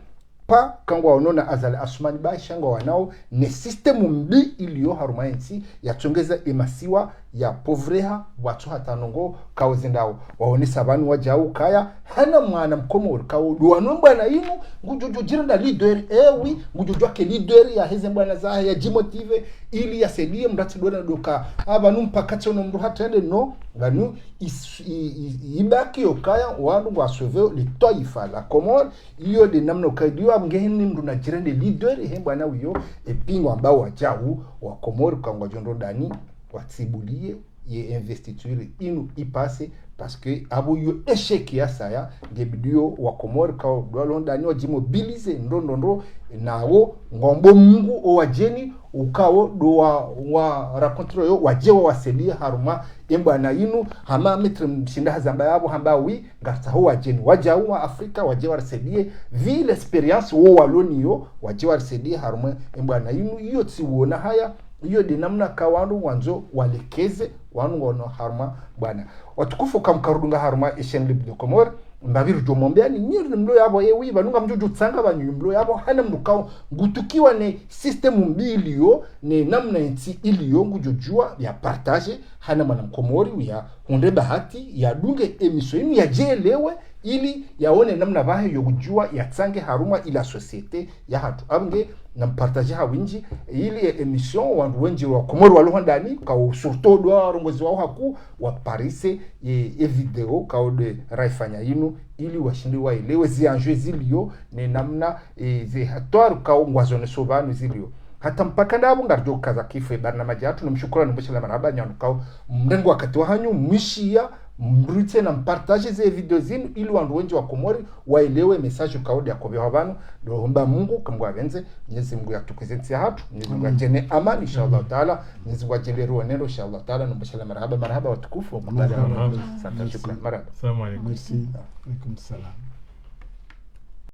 pa kangwa onona azali asumani ba shangwa wanao ne system mbi iliyo harumaensi yatongeza emasiwa ya povreha watu hatanongo kawezendao waonesa banu wajau kaya hana mwana Mkomori kawo wanomba na inu ngujojo jiranda leader oui ngujojo ke leader ya heze bwana za ya jimotive ili yasedie mrati dona doka abantu mpakatso no mru hatende no banu ibaki yokaya wandu wasove litoifa la Komori iyo de namno kaidiwa ngeni mru na jirande leader he bwana uyo epingo ambao wajau wa Komori kangwa jondo dani watibulie ye investiture inu ipase parce que abo yo échec ya saya ngebidio wa Komori ka dolonda ni wajimobilize ndondo nawo ngombo mungu o wajeni ukawo do wa racontre yo wajewa waselia haruma emba na inu hama metre mshinda hazamba yabo hamba wi ngata ho wajeni wajawu wa Afrika wajewa rasedie vi l'expérience wo waloni yo wajewa rasedie haruma emba na inu yo tsiwona haya iyo de namna kawandu wanzo walekeze wanu wono harma bwana watukufu kamkarudunga harma Etienne Libre de Comore mbaviru jomombe ni nyiri mlo yabo wi banunga mjojo tsanga banyu mlo yabo hana mlukao ngutukiwa ne system mbili yo ne namna nti iliyo ngujojua ya partage hana mwana Mkomori ya unde bahati ya dunge emission yinu yajielewe ili yaone namna bahe yokujua yatsange haruma ila societe ya hatu abnge na partage hawinji ili emission wandu wenji wa Komoro walo ndani ka surtout do rongozi wao haku wa parise e video ka ode raifanya yinu ili washindi waelewe zianjwe zilio ne namna ze hator ka ngwazone sovanu zilio hata mpaka ndabo ngarjo kaza kife barna majatu numshukuru nambashela maraba nyanuka mrengo wakati wa hanyu mwishia mbrute na mpartage ze video zinu ili wandu wenji wa Komori waelewe message kaudi ya kobe habanu dohomba Mungu kamgwa benze Mwenyezi Mungu yatukuzenzi hatu Mwenyezi Mungu ajene amani inshallah taala Mwenyezi Mungu ajene ruwanero inshallah taala nambashela maraba watukufu Marhaba. asante shukran maraba Assalamu alaikum. Merci. Alaikum salam.